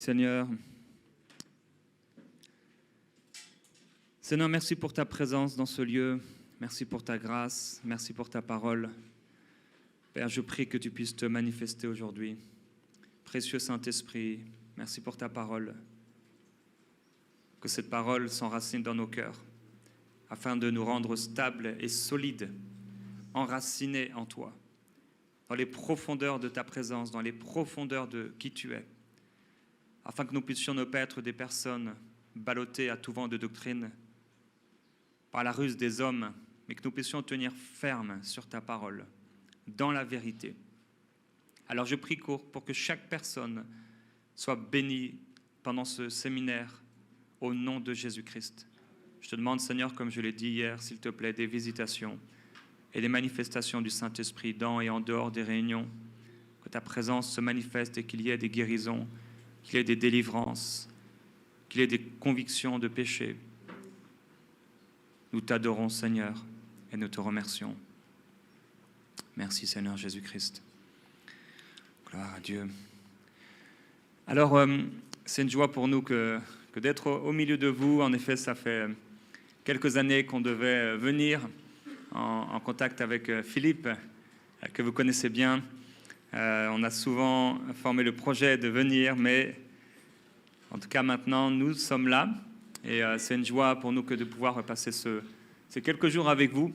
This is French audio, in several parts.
Seigneur. Seigneur, merci pour ta présence dans ce lieu. Merci pour ta grâce. Merci pour ta parole. Père, je prie que tu puisses te manifester aujourd'hui. Précieux Saint-Esprit, merci pour ta parole. Que cette parole s'enracine dans nos cœurs, afin de nous rendre stables et solides, enracinés en toi, dans les profondeurs de ta présence, dans les profondeurs de qui tu es, afin que nous puissions ne pas être des personnes ballottées à tout vent de doctrine par la ruse des hommes, mais que nous puissions tenir ferme sur ta parole, dans la vérité. Alors je prie pour que chaque personne soit bénie pendant ce séminaire au nom de Jésus-Christ. Je te demande, Seigneur, comme je l'ai dit hier, s'il te plaît, des visitations et des manifestations du Saint-Esprit dans et en dehors des réunions, que ta présence se manifeste et qu'il y ait des guérisons, qu'il y ait des délivrances, qu'il y ait des convictions de péché. Nous t'adorons, Seigneur, et nous te remercions. Merci, Seigneur Jésus-Christ. Gloire à Dieu. Alors, c'est une joie pour nous que d'être au milieu de vous. En effet, ça fait quelques années qu'on devait venir en contact avec Philippe, que vous connaissez bien. On a souvent formé le projet de venir, mais en tout cas maintenant, nous sommes là. Et c'est une joie pour nous que de pouvoir passer ces quelques jours avec vous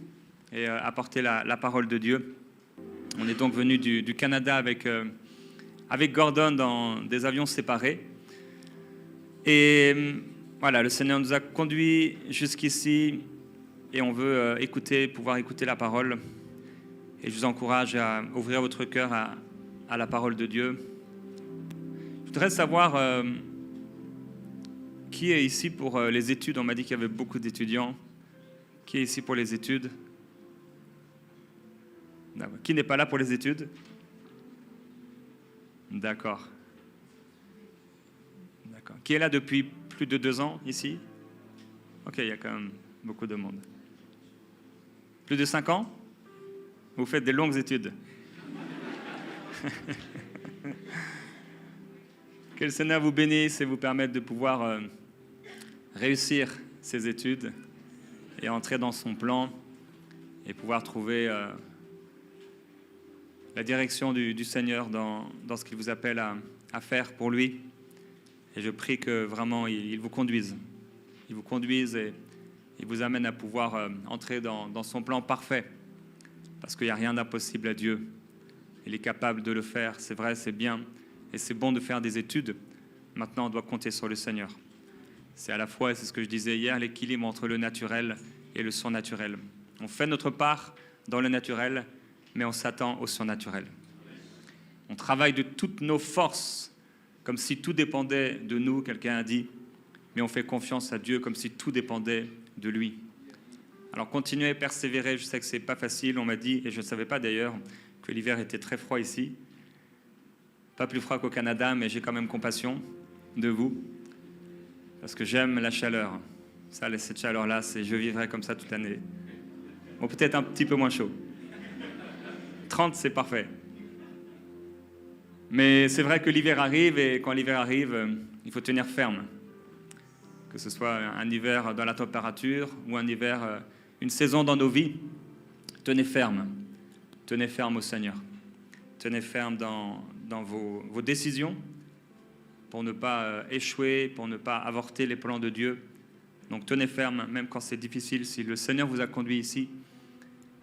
et apporter la parole de Dieu. On est donc venu du Canada avec Gordon dans des avions séparés. Et voilà, le Seigneur nous a conduits jusqu'ici et on veut pouvoir écouter la parole. Et je vous encourage à ouvrir votre cœur à la parole de Dieu. Je voudrais savoir qui est ici pour les études. On m'a dit qu'il y avait beaucoup d'étudiants. Qui est ici pour les études? Qui n'est pas là pour les études? D'accord. D'accord. Qui est là depuis plus de 2 ans ici? Ok, il y a quand même beaucoup de monde. Plus de 5 ans? Vous faites des longues études. Que le Seigneur vous bénisse et vous permette de pouvoir réussir ces études et entrer dans son plan et pouvoir trouver la direction du Seigneur dans ce qu'il vous appelle à faire pour lui. Et je prie que vraiment il vous conduise. Il vous conduise et il vous amène à pouvoir entrer dans son plan parfait. Parce qu'il n'y a rien d'impossible à Dieu. Il est capable de le faire, c'est vrai, c'est bien. Et c'est bon de faire des études. Maintenant, on doit compter sur le Seigneur. C'est à la fois, et c'est ce que je disais hier, l'équilibre entre le naturel et le surnaturel. On fait notre part dans le naturel, mais on s'attend au surnaturel. On travaille de toutes nos forces, comme si tout dépendait de nous, quelqu'un a dit, mais on fait confiance à Dieu comme si tout dépendait de lui. Alors continuez, persévérez, je sais que ce n'est pas facile, on m'a dit, et je ne savais pas d'ailleurs, que l'hiver était très froid ici. Pas plus froid qu'au Canada, mais j'ai quand même compassion de vous, parce que j'aime la chaleur. Ça, cette chaleur-là, je vivrai comme ça toute l'année. Bon, peut-être un petit peu moins chaud. 30, c'est parfait. Mais c'est vrai que l'hiver arrive, et quand l'hiver arrive, il faut tenir ferme. Que ce soit un hiver dans la température, ou un hiver, une saison dans nos vies, tenez ferme. Tenez ferme au Seigneur. Tenez ferme dans vos décisions, pour ne pas échouer, pour ne pas avorter les plans de Dieu. Donc tenez ferme, même quand c'est difficile. Si le Seigneur vous a conduit ici,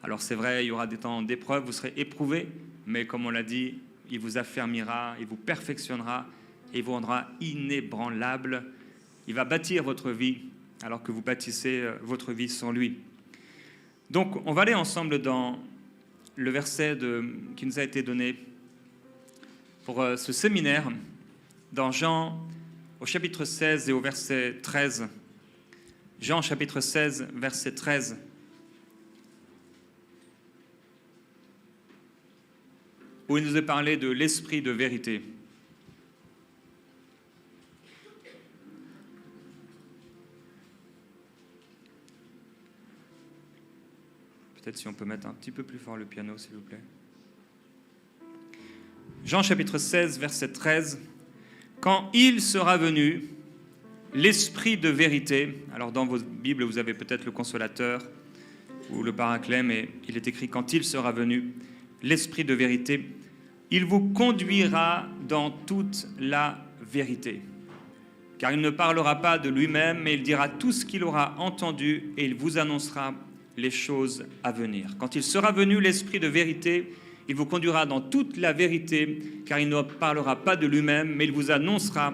alors c'est vrai, il y aura des temps d'épreuve, vous serez éprouvés, mais comme on l'a dit, il vous affermira, il vous perfectionnera, et il vous rendra inébranlable. Il va bâtir votre vie, alors que vous bâtissez votre vie sans lui. Donc on va aller ensemble dans le verset qui nous a été donné pour ce séminaire, dans Jean, au chapitre 16 et au verset 13. Jean, chapitre 16, verset 13. Où il nous est parlé de l'esprit de vérité. Peut-être si on peut mettre un petit peu plus fort le piano, s'il vous plaît. Jean chapitre 16, verset 13. Quand il sera venu, l'Esprit de vérité, alors dans votre Bible, vous avez peut-être le Consolateur ou le Paraclet, mais il est écrit « Quand il sera venu, l'Esprit de vérité, il vous conduira dans toute la vérité. Car il ne parlera pas de lui-même, mais il dira tout ce qu'il aura entendu et il vous annoncera les choses à venir. Quand il sera venu, l'Esprit de vérité, il vous conduira dans toute la vérité, car il ne parlera pas de lui-même, mais il vous annoncera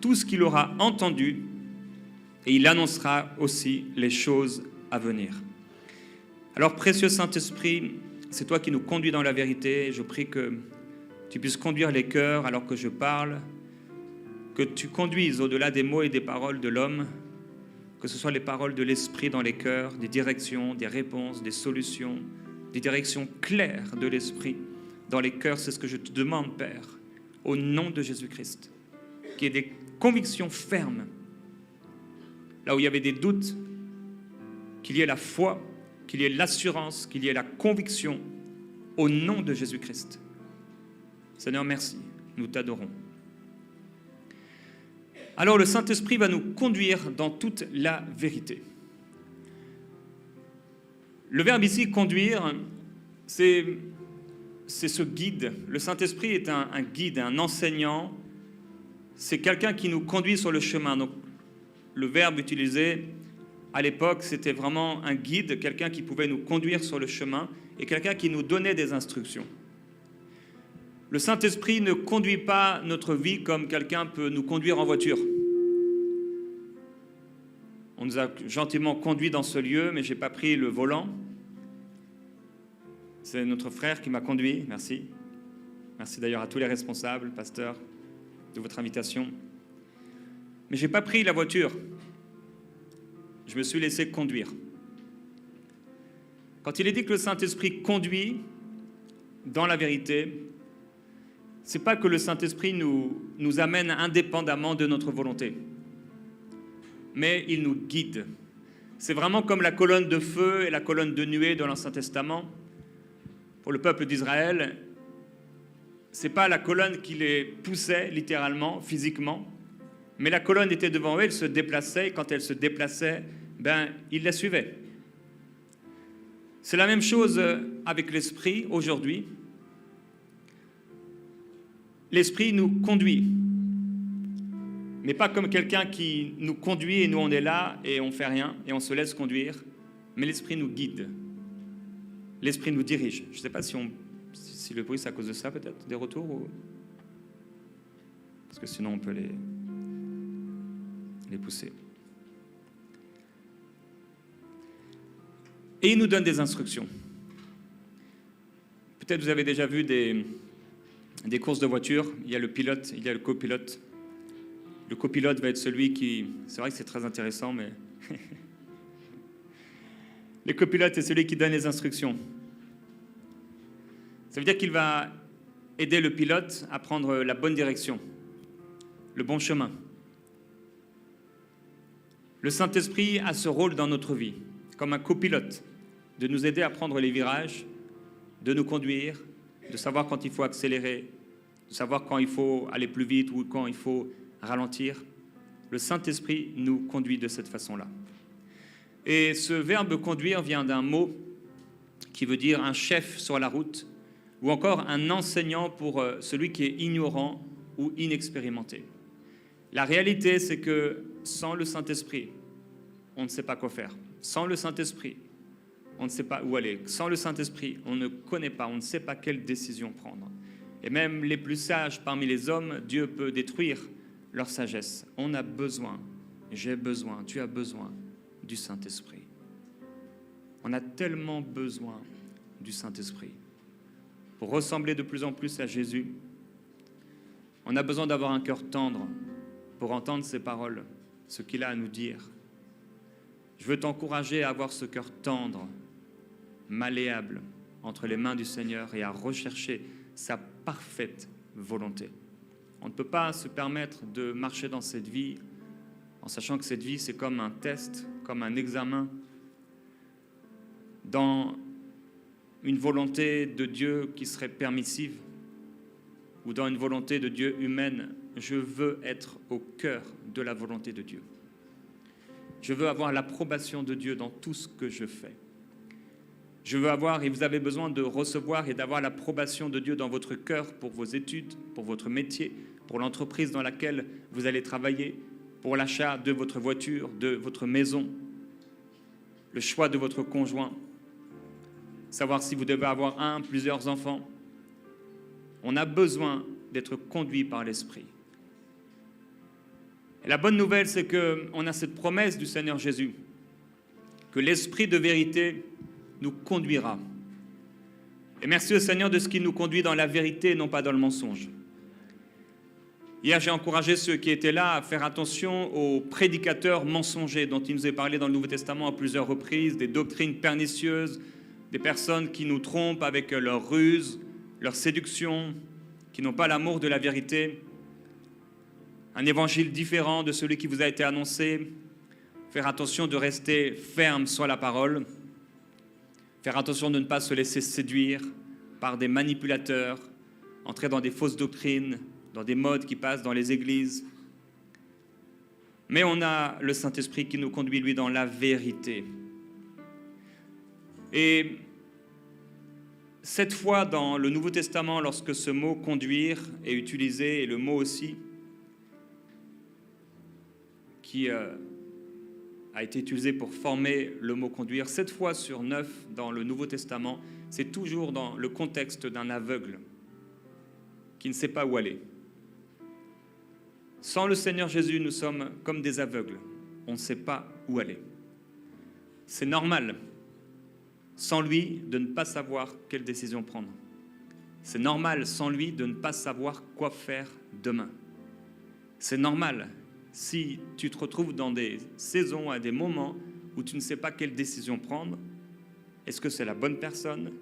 tout ce qu'il aura entendu et il annoncera aussi les choses à venir. » Alors, précieux Saint-Esprit, c'est toi qui nous conduis dans la vérité. Et je prie que tu puisses conduire les cœurs alors que je parle, que tu conduises au-delà des mots et des paroles de l'homme, que ce soit les paroles de l'Esprit dans les cœurs, des directions, des réponses, des solutions, des directions claires de l'Esprit dans les cœurs. C'est ce que je te demande, Père, au nom de Jésus-Christ. Qu'il y ait des convictions fermes. Là où il y avait des doutes, qu'il y ait la foi, qu'il y ait l'assurance, qu'il y ait la conviction, au nom de Jésus-Christ. Seigneur, merci, nous t'adorons. Alors le Saint-Esprit va nous conduire dans toute la vérité. Le verbe ici, conduire, c'est ce guide. Le Saint-Esprit est un guide, un enseignant. C'est quelqu'un qui nous conduit sur le chemin. Donc, le verbe utilisé à l'époque, c'était vraiment un guide, quelqu'un qui pouvait nous conduire sur le chemin et quelqu'un qui nous donnait des instructions. Le Saint-Esprit ne conduit pas notre vie comme quelqu'un peut nous conduire en voiture. On nous a gentiment conduits dans ce lieu, mais je n'ai pas pris le volant. C'est notre frère qui m'a conduit, merci. Merci d'ailleurs à tous les responsables, pasteurs, de votre invitation. Mais je n'ai pas pris la voiture. Je me suis laissé conduire. Quand il est dit que le Saint-Esprit conduit dans la vérité, ce n'est pas que le Saint-Esprit nous amène indépendamment de notre volonté, mais il nous guide. C'est vraiment comme la colonne de feu et la colonne de nuée dans l'Ancien Testament. Pour le peuple d'Israël, ce n'est pas la colonne qui les poussait littéralement, physiquement, mais la colonne était devant eux, elle se déplaçait, et quand elle se déplaçait, ils la suivaient. C'est la même chose avec l'Esprit aujourd'hui. L'Esprit nous conduit, mais pas comme quelqu'un qui nous conduit et nous on est là et on fait rien et on se laisse conduire, mais l'Esprit nous guide. L'Esprit nous dirige. Je ne sais pas si le bruit c'est à cause de ça peut-être, des retours ou... Parce que sinon on peut les pousser. Et il nous donne des instructions. Peut-être vous avez déjà vu des courses de voiture, il y a le pilote, il y a le copilote. Le copilote va être celui qui... C'est vrai que c'est très intéressant, mais... Le copilote est celui qui donne les instructions. Ça veut dire qu'il va aider le pilote à prendre la bonne direction, le bon chemin. Le Saint-Esprit a ce rôle dans notre vie, comme un copilote, de nous aider à prendre les virages, de nous conduire, de savoir quand il faut accélérer, de savoir quand il faut aller plus vite ou quand il faut ralentir. Le Saint-Esprit nous conduit de cette façon-là. Et ce verbe « conduire » vient d'un mot qui veut dire un chef sur la route ou encore un enseignant pour celui qui est ignorant ou inexpérimenté. La réalité, c'est que sans le Saint-Esprit, on ne sait pas quoi faire. Sans le Saint-Esprit, on ne sait pas où aller. Sans le Saint-Esprit, on ne connaît pas, on ne sait pas quelle décision prendre. Et même les plus sages parmi les hommes, Dieu peut détruire leur sagesse. On a besoin, j'ai besoin, tu as besoin du Saint-Esprit. On a tellement besoin du Saint-Esprit. Pour ressembler de plus en plus à Jésus, on a besoin d'avoir un cœur tendre pour entendre ses paroles, ce qu'il a à nous dire. Je veux t'encourager à avoir ce cœur tendre, malléable, entre les mains du Seigneur et à rechercher sa parfaite volonté. On ne peut pas se permettre de marcher dans cette vie en sachant que cette vie, c'est comme un test, comme un examen, dans une volonté de Dieu qui serait permissive ou dans une volonté de Dieu humaine je veux être au cœur de la volonté de Dieu. Je veux avoir l'approbation de Dieu dans tout ce que je fais. Je veux avoir, et vous avez besoin de recevoir et d'avoir l'approbation de Dieu dans votre cœur pour vos études, pour votre métier, pour l'entreprise dans laquelle vous allez travailler, pour l'achat de votre voiture, de votre maison, le choix de votre conjoint, savoir si vous devez avoir un, plusieurs enfants. On a besoin d'être conduit par l'Esprit. Et la bonne nouvelle, c'est qu'on a cette promesse du Seigneur Jésus, que l'Esprit de vérité nous conduira. Et merci au Seigneur de ce qui nous conduit dans la vérité et non pas dans le mensonge. Hier, j'ai encouragé ceux qui étaient là à faire attention aux prédicateurs mensongers dont il nous est parlé dans le Nouveau Testament à plusieurs reprises, des doctrines pernicieuses, des personnes qui nous trompent avec leurs ruses, leurs séductions, qui n'ont pas l'amour de la vérité. Un évangile différent de celui qui vous a été annoncé. Faire attention de rester ferme sur la parole. Faire attention de ne pas se laisser séduire par des manipulateurs, entrer dans des fausses doctrines, dans des modes qui passent dans les églises. Mais on a le Saint-Esprit qui nous conduit, lui, dans la vérité. Et cette fois, dans le Nouveau Testament, lorsque ce mot « conduire » est utilisé, et le mot aussi, qui a été utilisé pour former le mot « conduire », 7 fois sur 9 dans le Nouveau Testament, c'est toujours dans le contexte d'un aveugle qui ne sait pas où aller. Sans le Seigneur Jésus, nous sommes comme des aveugles. On ne sait pas où aller. C'est normal, sans lui, de ne pas savoir quelle décision prendre. C'est normal, sans lui, de ne pas savoir quoi faire demain. C'est normal, si tu te retrouves dans des saisons, à des moments où tu ne sais pas quelle décision prendre. Est-ce que c'est la bonne personne?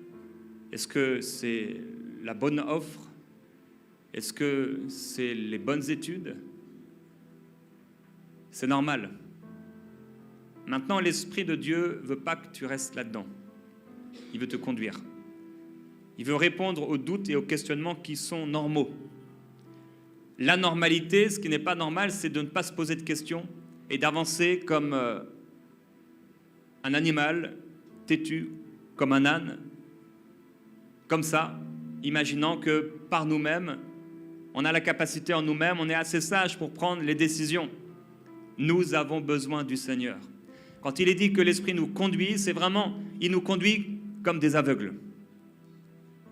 Est-ce que c'est la bonne offre? Est-ce que c'est les bonnes études? C'est normal. Maintenant, l'Esprit de Dieu ne veut pas que tu restes là-dedans. Il veut te conduire. Il veut répondre aux doutes et aux questionnements qui sont normaux. La normalité, ce qui n'est pas normal, c'est de ne pas se poser de questions et d'avancer comme un animal têtu, comme un âne, comme ça, imaginant que par nous-mêmes, on a la capacité en nous-mêmes, on est assez sage pour prendre les décisions. Nous avons besoin du Seigneur. Quand il est dit que l'Esprit nous conduit, c'est vraiment, il nous conduit comme des aveugles.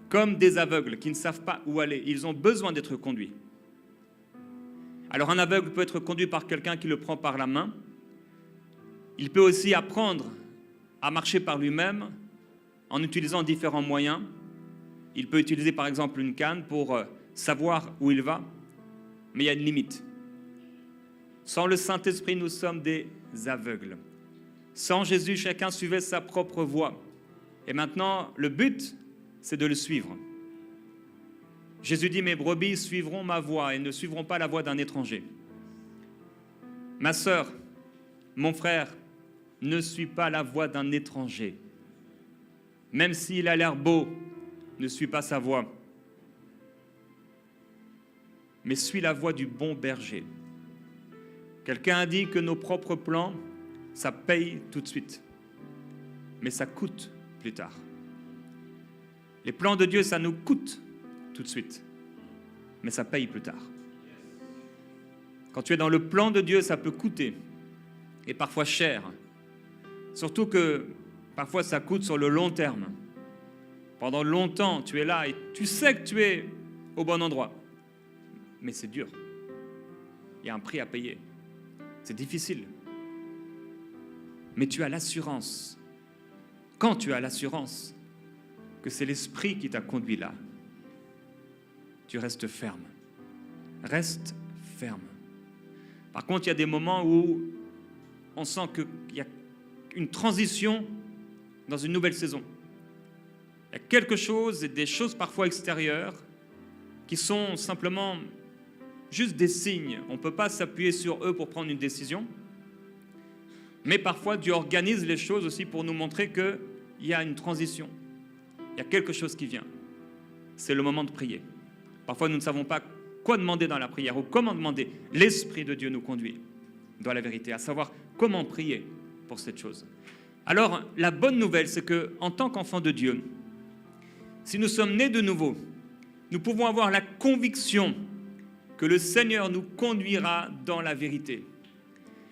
Comme des aveugles qui ne savent pas où aller. Ils ont besoin d'être conduits. Alors un aveugle peut être conduit par quelqu'un qui le prend par la main. Il peut aussi apprendre à marcher par lui-même en utilisant différents moyens. Il peut utiliser par exemple une canne pour savoir où il va, mais il y a une limite. Sans le Saint-Esprit, nous sommes des aveugles. Sans Jésus, chacun suivait sa propre voie. Et maintenant, le but, c'est de le suivre. Jésus dit, mes brebis suivront ma voie et ne suivront pas la voie d'un étranger. Ma sœur, mon frère, ne suis pas la voie d'un étranger. Même s'il a l'air beau, ne suis pas sa voie. Mais suis la voie du bon berger. Quelqu'un a dit que nos propres plans, ça paye tout de suite, mais ça coûte plus tard. Les plans de Dieu, ça nous coûte tout de suite, mais ça paye plus tard. Quand tu es dans le plan de Dieu, ça peut coûter, et parfois cher. Surtout que parfois ça coûte sur le long terme. Pendant longtemps, tu es là et tu sais que tu es au bon endroit, mais c'est dur. Il y a un prix à payer. C'est difficile. Mais tu as l'assurance. Quand tu as l'assurance que c'est l'Esprit qui t'a conduit là, tu restes ferme. Reste ferme. Par contre, il y a des moments où on sent qu'il y a une transition dans une nouvelle saison. Il y a quelque chose et des choses parfois extérieures qui sont simplement juste des signes. On ne peut pas s'appuyer sur eux pour prendre une décision. Mais parfois, Dieu organise les choses aussi pour nous montrer qu'il y a une transition. Il y a quelque chose qui vient. C'est le moment de prier. Parfois, nous ne savons pas quoi demander dans la prière ou comment demander. L'Esprit de Dieu nous conduit dans la vérité, à savoir comment prier pour cette chose. Alors, la bonne nouvelle, c'est qu'en tant qu'enfants de Dieu, si nous sommes nés de nouveau, nous pouvons avoir la conviction que le Seigneur nous conduira dans la vérité.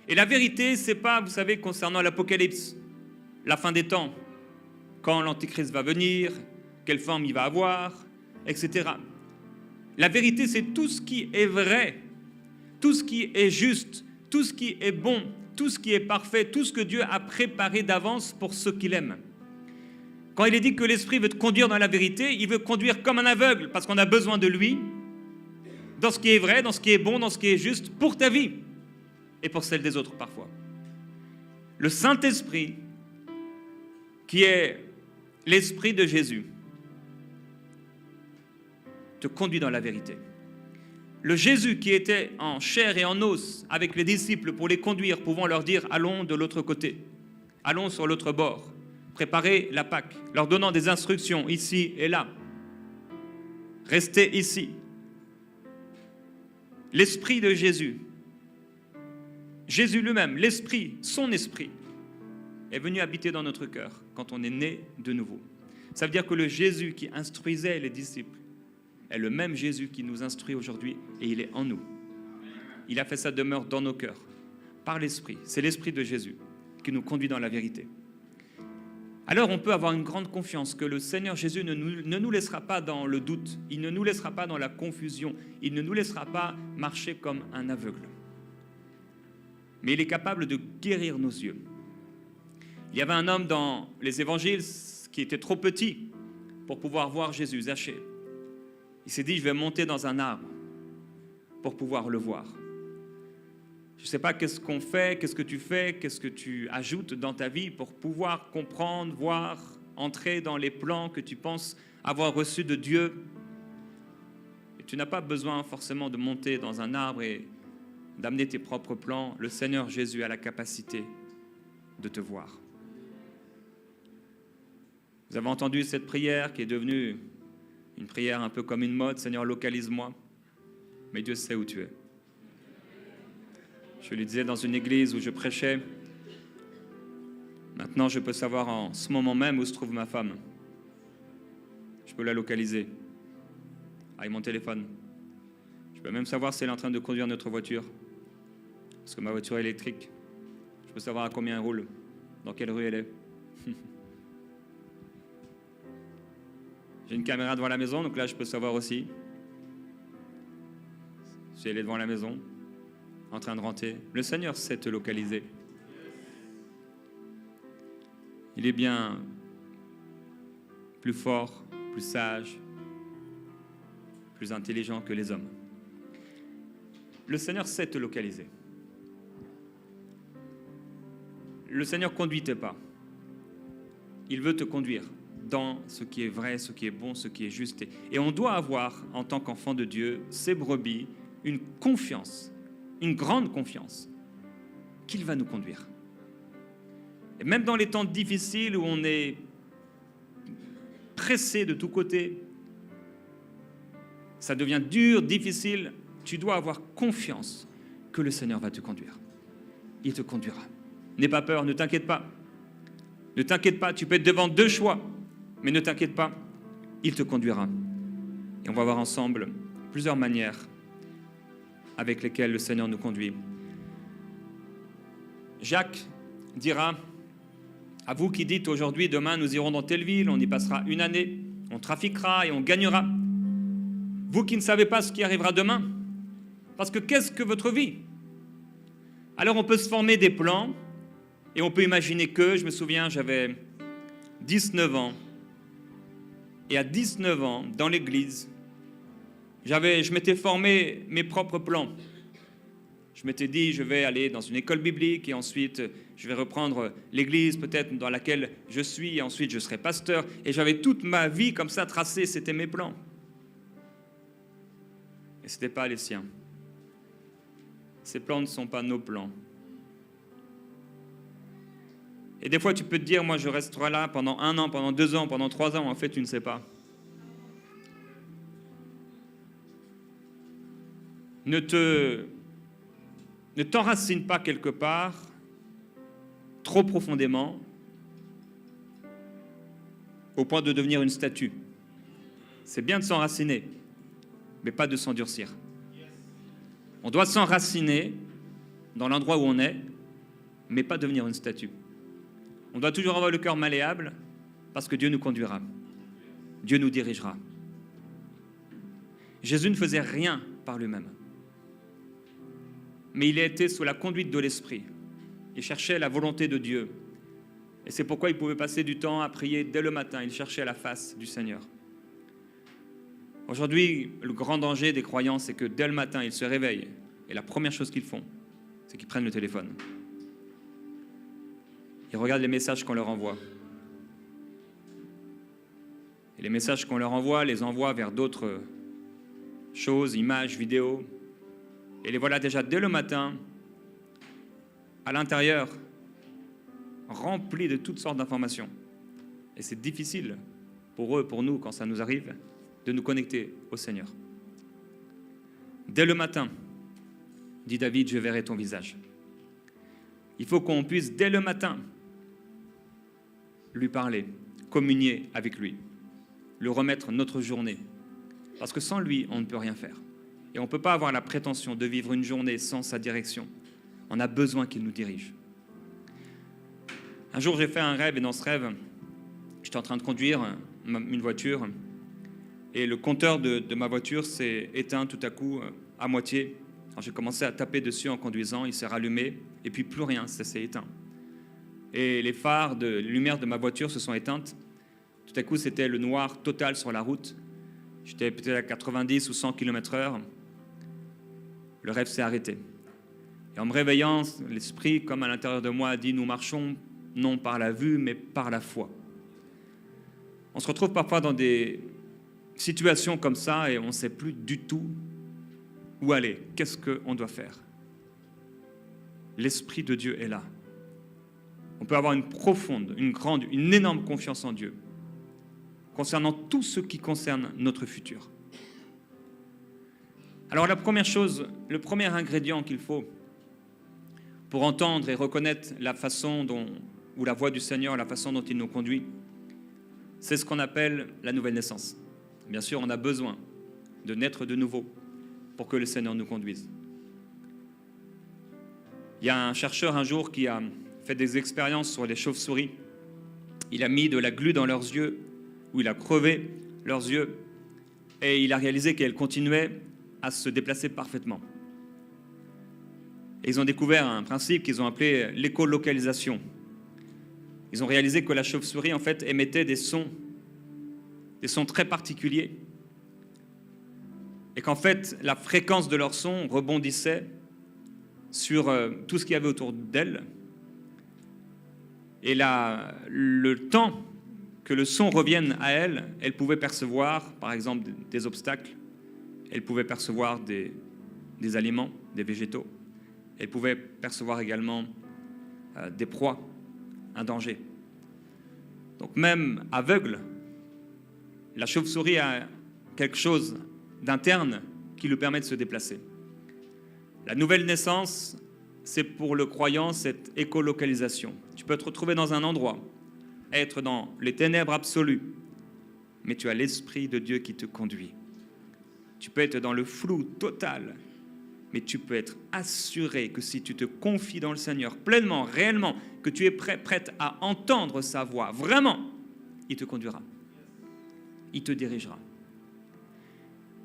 Et la vérité, ce n'est pas, vous savez, concernant l'Apocalypse, la fin des temps, quand l'Antichrist va venir, quelle forme il va avoir, etc. La vérité, c'est tout ce qui est vrai, tout ce qui est juste, tout ce qui est bon, tout ce qui est parfait, tout ce que Dieu a préparé d'avance pour ceux qu'il aime. Quand il est dit que l'Esprit veut te conduire dans la vérité, il veut conduire comme un aveugle, parce qu'on a besoin de lui, dans ce qui est vrai, dans ce qui est bon, dans ce qui est juste, pour ta vie, et pour celle des autres parfois. Le Saint-Esprit, qui est l'Esprit de Jésus, te conduit dans la vérité. Le Jésus qui était en chair et en os avec les disciples pour les conduire, pouvant leur dire « allons de l'autre côté, allons sur l'autre bord ». Préparer la Pâque, leur donnant des instructions ici et là. Restez ici. L'Esprit de Jésus, Jésus lui-même, l'Esprit, son Esprit, est venu habiter dans notre cœur quand on est né de nouveau. Ça veut dire que le Jésus qui instruisait les disciples est le même Jésus qui nous instruit aujourd'hui et il est en nous. Il a fait sa demeure dans nos cœurs, par l'Esprit. C'est l'Esprit de Jésus qui nous conduit dans la vérité. Alors on peut avoir une grande confiance que le Seigneur Jésus ne nous laissera pas dans le doute, il ne nous laissera pas dans la confusion, il ne nous laissera pas marcher comme un aveugle. Mais il est capable de guérir nos yeux. Il y avait un homme dans les évangiles qui était trop petit pour pouvoir voir Jésus, Zachée. Il s'est dit, je vais monter dans un arbre pour pouvoir le voir. Je ne sais pas qu'est-ce qu'on fait, qu'est-ce que tu fais, qu'est-ce que tu ajoutes dans ta vie pour pouvoir comprendre, voir, entrer dans les plans que tu penses avoir reçus de Dieu. Et tu n'as pas besoin forcément de monter dans un arbre et d'amener tes propres plans. Le Seigneur Jésus a la capacité de te voir. Vous avez entendu cette prière qui est devenue une prière un peu comme une mode, Seigneur, localise-moi. Mais Dieu sait où tu es. Je lui disais dans une église où je prêchais, maintenant je peux savoir en ce moment même où se trouve ma femme. Je peux la localiser avec mon téléphone. Je peux même savoir si elle est en train de conduire notre voiture, parce que ma voiture est électrique. Je peux savoir à combien elle roule, dans quelle rue elle est. J'ai une caméra devant la maison, donc là je peux savoir aussi si elle est devant la maison, en train de rentrer. Le Seigneur sait te localiser. Il est bien plus fort, plus sage, plus intelligent que les hommes. Le Seigneur sait te localiser. Le Seigneur ne conduit tes pas. Il veut te conduire dans ce qui est vrai, ce qui est bon, ce qui est juste. Et on doit avoir, en tant qu'enfant de Dieu, ces brebis, une confiance, une grande confiance, qu'il va nous conduire. Et même dans les temps difficiles où on est pressé de tous côtés, ça devient dur, difficile, tu dois avoir confiance que le Seigneur va te conduire. Il te conduira. N'aie pas peur, ne t'inquiète pas. Ne t'inquiète pas, tu peux être devant deux choix, mais ne t'inquiète pas, il te conduira. Et on va voir ensemble plusieurs manières avec lesquelles le Seigneur nous conduit. Jacques dira, à vous qui dites aujourd'hui, demain nous irons dans telle ville, on y passera une année, on trafiquera et on gagnera. Vous qui ne savez pas ce qui arrivera demain, parce que qu'est-ce que votre vie? Alors on peut se former des plans et on peut imaginer que, je me souviens, j'avais 19 ans, et à 19 ans, dans l'église, je m'étais formé mes propres plans. Je m'étais dit, je vais aller dans une école biblique et ensuite je vais reprendre l'église peut-être dans laquelle je suis et ensuite je serai pasteur. Et j'avais toute ma vie comme ça tracée, c'était mes plans. Et ce n'était pas les siens. Ces plans ne sont pas nos plans. Et des fois tu peux te dire, moi je resterai là pendant 1 an, pendant 2 ans, pendant 3 ans. En fait tu ne sais pas. Ne t'enracine pas quelque part trop profondément au point de devenir une statue. C'est bien de s'enraciner, mais pas de s'endurcir. On doit s'enraciner dans l'endroit où on est, mais pas devenir une statue. On doit toujours avoir le cœur malléable parce que Dieu nous conduira. Dieu nous dirigera. Jésus ne faisait rien par lui-même. Mais il était sous la conduite de l'Esprit. Il cherchait la volonté de Dieu. Et c'est pourquoi il pouvait passer du temps à prier dès le matin. Il cherchait la face du Seigneur. Aujourd'hui, le grand danger des croyants, c'est que dès le matin, ils se réveillent. Et la première chose qu'ils font, c'est qu'ils prennent le téléphone. Ils regardent les messages qu'on leur envoie. Et les messages qu'on leur envoie les envoient vers d'autres choses, images, vidéos. Et les voilà déjà dès le matin, à l'intérieur, remplis de toutes sortes d'informations. Et c'est difficile pour eux, pour nous, quand ça nous arrive, de nous connecter au Seigneur. Dès le matin, dit David, je verrai ton visage. Il faut qu'on puisse, dès le matin, lui parler, communier avec lui, lui remettre notre journée. Parce que sans lui, on ne peut rien faire. Et on ne peut pas avoir la prétention de vivre une journée sans sa direction. On a besoin qu'il nous dirige. Un jour, j'ai fait un rêve, et dans ce rêve, j'étais en train de conduire une voiture, et le compteur de ma voiture s'est éteint tout à coup, à moitié. Alors, j'ai commencé à taper dessus en conduisant, il s'est rallumé, et puis plus rien, ça s'est éteint. Et les phares, les lumières de ma voiture se sont éteintes. Tout à coup, c'était le noir total sur la route. J'étais peut-être à 90 ou 100 km/h. Le rêve s'est arrêté. Et en me réveillant, l'esprit, comme à l'intérieur de moi, a dit « Nous marchons non par la vue, mais par la foi ». On se retrouve parfois dans des situations comme ça et on ne sait plus du tout où aller. Qu'est-ce qu'on doit faire? L'Esprit de Dieu est là. On peut avoir une profonde, une énorme confiance en Dieu concernant tout ce qui concerne notre futur. Alors la première chose, le premier ingrédient qu'il faut pour entendre et reconnaître la façon ou la voix du Seigneur, la façon dont il nous conduit, c'est ce qu'on appelle la nouvelle naissance. Bien sûr, on a besoin de naître de nouveau pour que le Seigneur nous conduise. Il y a un chercheur un jour qui a fait des expériences sur les chauves-souris. Il a mis de la glu dans leurs yeux, ou il a crevé leurs yeux, et il a réalisé qu'elles continuaient à se déplacer parfaitement. Et ils ont découvert un principe qu'ils ont appelé l'écolocalisation. Ils ont réalisé que la chauve-souris, en fait, émettait des sons très particuliers, et qu'en fait, la fréquence de leurs sons rebondissait sur tout ce qu'il y avait autour d'elle, et le temps que le son revienne à elle, elle pouvait percevoir, par exemple, des obstacles, elle pouvait percevoir des aliments, des végétaux, elle pouvait percevoir également des proies, un danger. Donc même aveugle, la chauve-souris a quelque chose d'interne qui lui permet de se déplacer. La nouvelle naissance, c'est pour le croyant cette écolocalisation. Tu peux te retrouver dans un endroit, être dans les ténèbres absolues, mais tu as l'Esprit de Dieu qui te conduit. Tu peux être dans le flou total, mais tu peux être assuré que si tu te confies dans le Seigneur pleinement, réellement, que tu es prête à entendre sa voix, vraiment, il te conduira. Il te dirigera.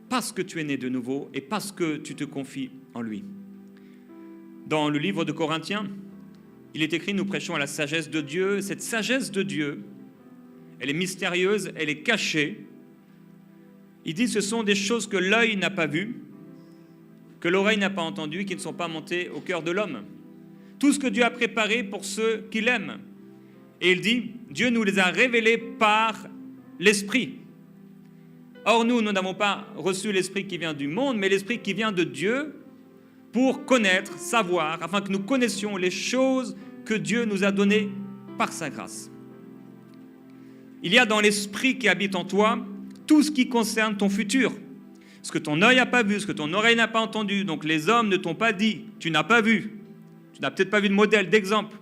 Parce que tu es né de nouveau et parce que tu te confies en lui. Dans le livre de Corinthiens, il est écrit, nous prêchons à la sagesse de Dieu. Cette sagesse de Dieu, elle est mystérieuse, elle est cachée. Il dit, ce sont des choses que l'œil n'a pas vues, que l'oreille n'a pas entendues, qui ne sont pas montées au cœur de l'homme. Tout ce que Dieu a préparé pour ceux qui l'aiment. Et il dit, Dieu nous les a révélés par l'Esprit. Or, nous n'avons pas reçu l'Esprit qui vient du monde, mais l'Esprit qui vient de Dieu pour connaître, savoir, afin que nous connaissions les choses que Dieu nous a données par sa grâce. Il y a dans l'Esprit qui habite en toi tout ce qui concerne ton futur. ce que ton œil n'a pas vu, ce que ton oreille n'a pas entendu. Donc les hommes ne t'ont pas dit, tu n'as pas vu. Tu n'as peut-être pas vu de modèle, d'exemple.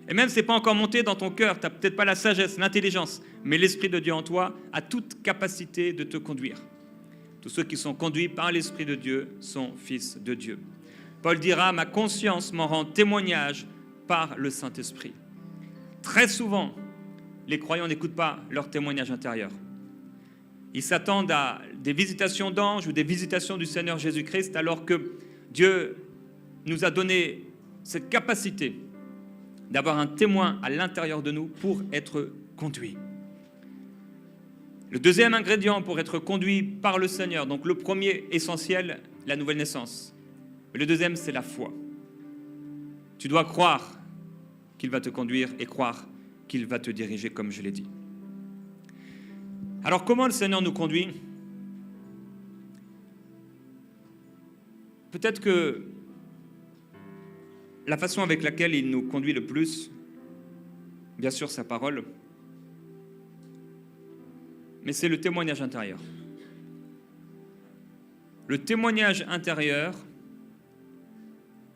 Et même si ce n'est pas encore monté dans ton cœur, tu n'as peut-être pas la sagesse, l'intelligence, mais l'Esprit de Dieu en toi a toute capacité de te conduire. Tous ceux qui sont conduits par l'Esprit de Dieu sont fils de Dieu. Paul dira, ma conscience m'en rend témoignage par le Saint-Esprit. Très souvent, les croyants n'écoutent pas leur témoignage intérieur. Ils s'attendent à des visitations d'anges ou des visitations du Seigneur Jésus-Christ, alors que Dieu nous a donné cette capacité d'avoir un témoin à l'intérieur de nous pour être conduit. Le deuxième ingrédient pour être conduit par le Seigneur, donc le premier essentiel, la nouvelle naissance. Le deuxième, c'est la foi. Tu dois croire qu'il va te conduire et croire qu'il va te diriger, comme je l'ai dit. Alors, comment le Seigneur nous conduit? Peut-être que la façon avec laquelle il nous conduit le plus, bien sûr, sa parole, mais c'est le témoignage intérieur. Le témoignage intérieur,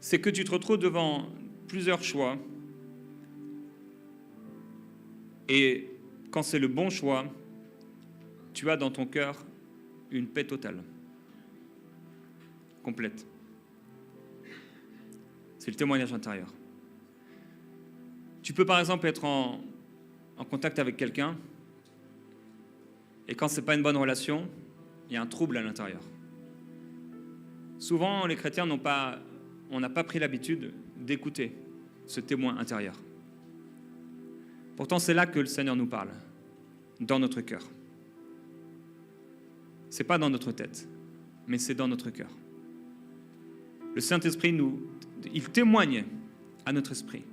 c'est que tu te retrouves devant plusieurs choix, et quand c'est le bon choix, tu as dans ton cœur une paix totale, complète. C'est le témoignage intérieur. Tu peux par exemple être en contact avec quelqu'un, et quand ce n'est pas une bonne relation, il y a un trouble à l'intérieur. Souvent, les chrétiens n'a pas pris l'habitude d'écouter ce témoin intérieur. Pourtant, c'est là que le Seigneur nous parle, dans notre cœur. Ce n'est pas dans notre tête, mais c'est dans notre cœur. Le Saint-Esprit, il témoigne à notre esprit.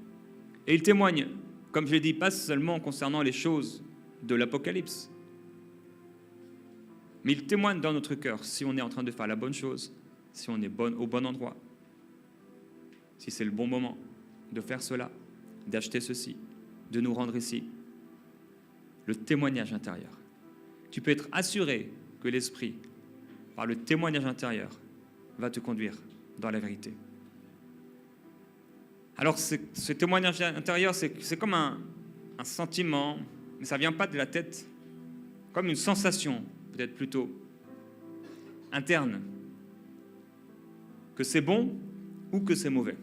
Et il témoigne, comme je l'ai dit, pas seulement concernant les choses de l'Apocalypse, mais il témoigne dans notre cœur si on est en train de faire la bonne chose, si on est au bon endroit, si c'est le bon moment de faire cela, d'acheter ceci, de nous rendre ici. Le témoignage intérieur. Tu peux être assuré que l'Esprit, par le témoignage intérieur, va te conduire dans la vérité. Alors, ce témoignage intérieur, c'est comme un sentiment, mais ça ne vient pas de la tête, comme une sensation, peut-être plutôt interne, que c'est bon ou que c'est mauvais.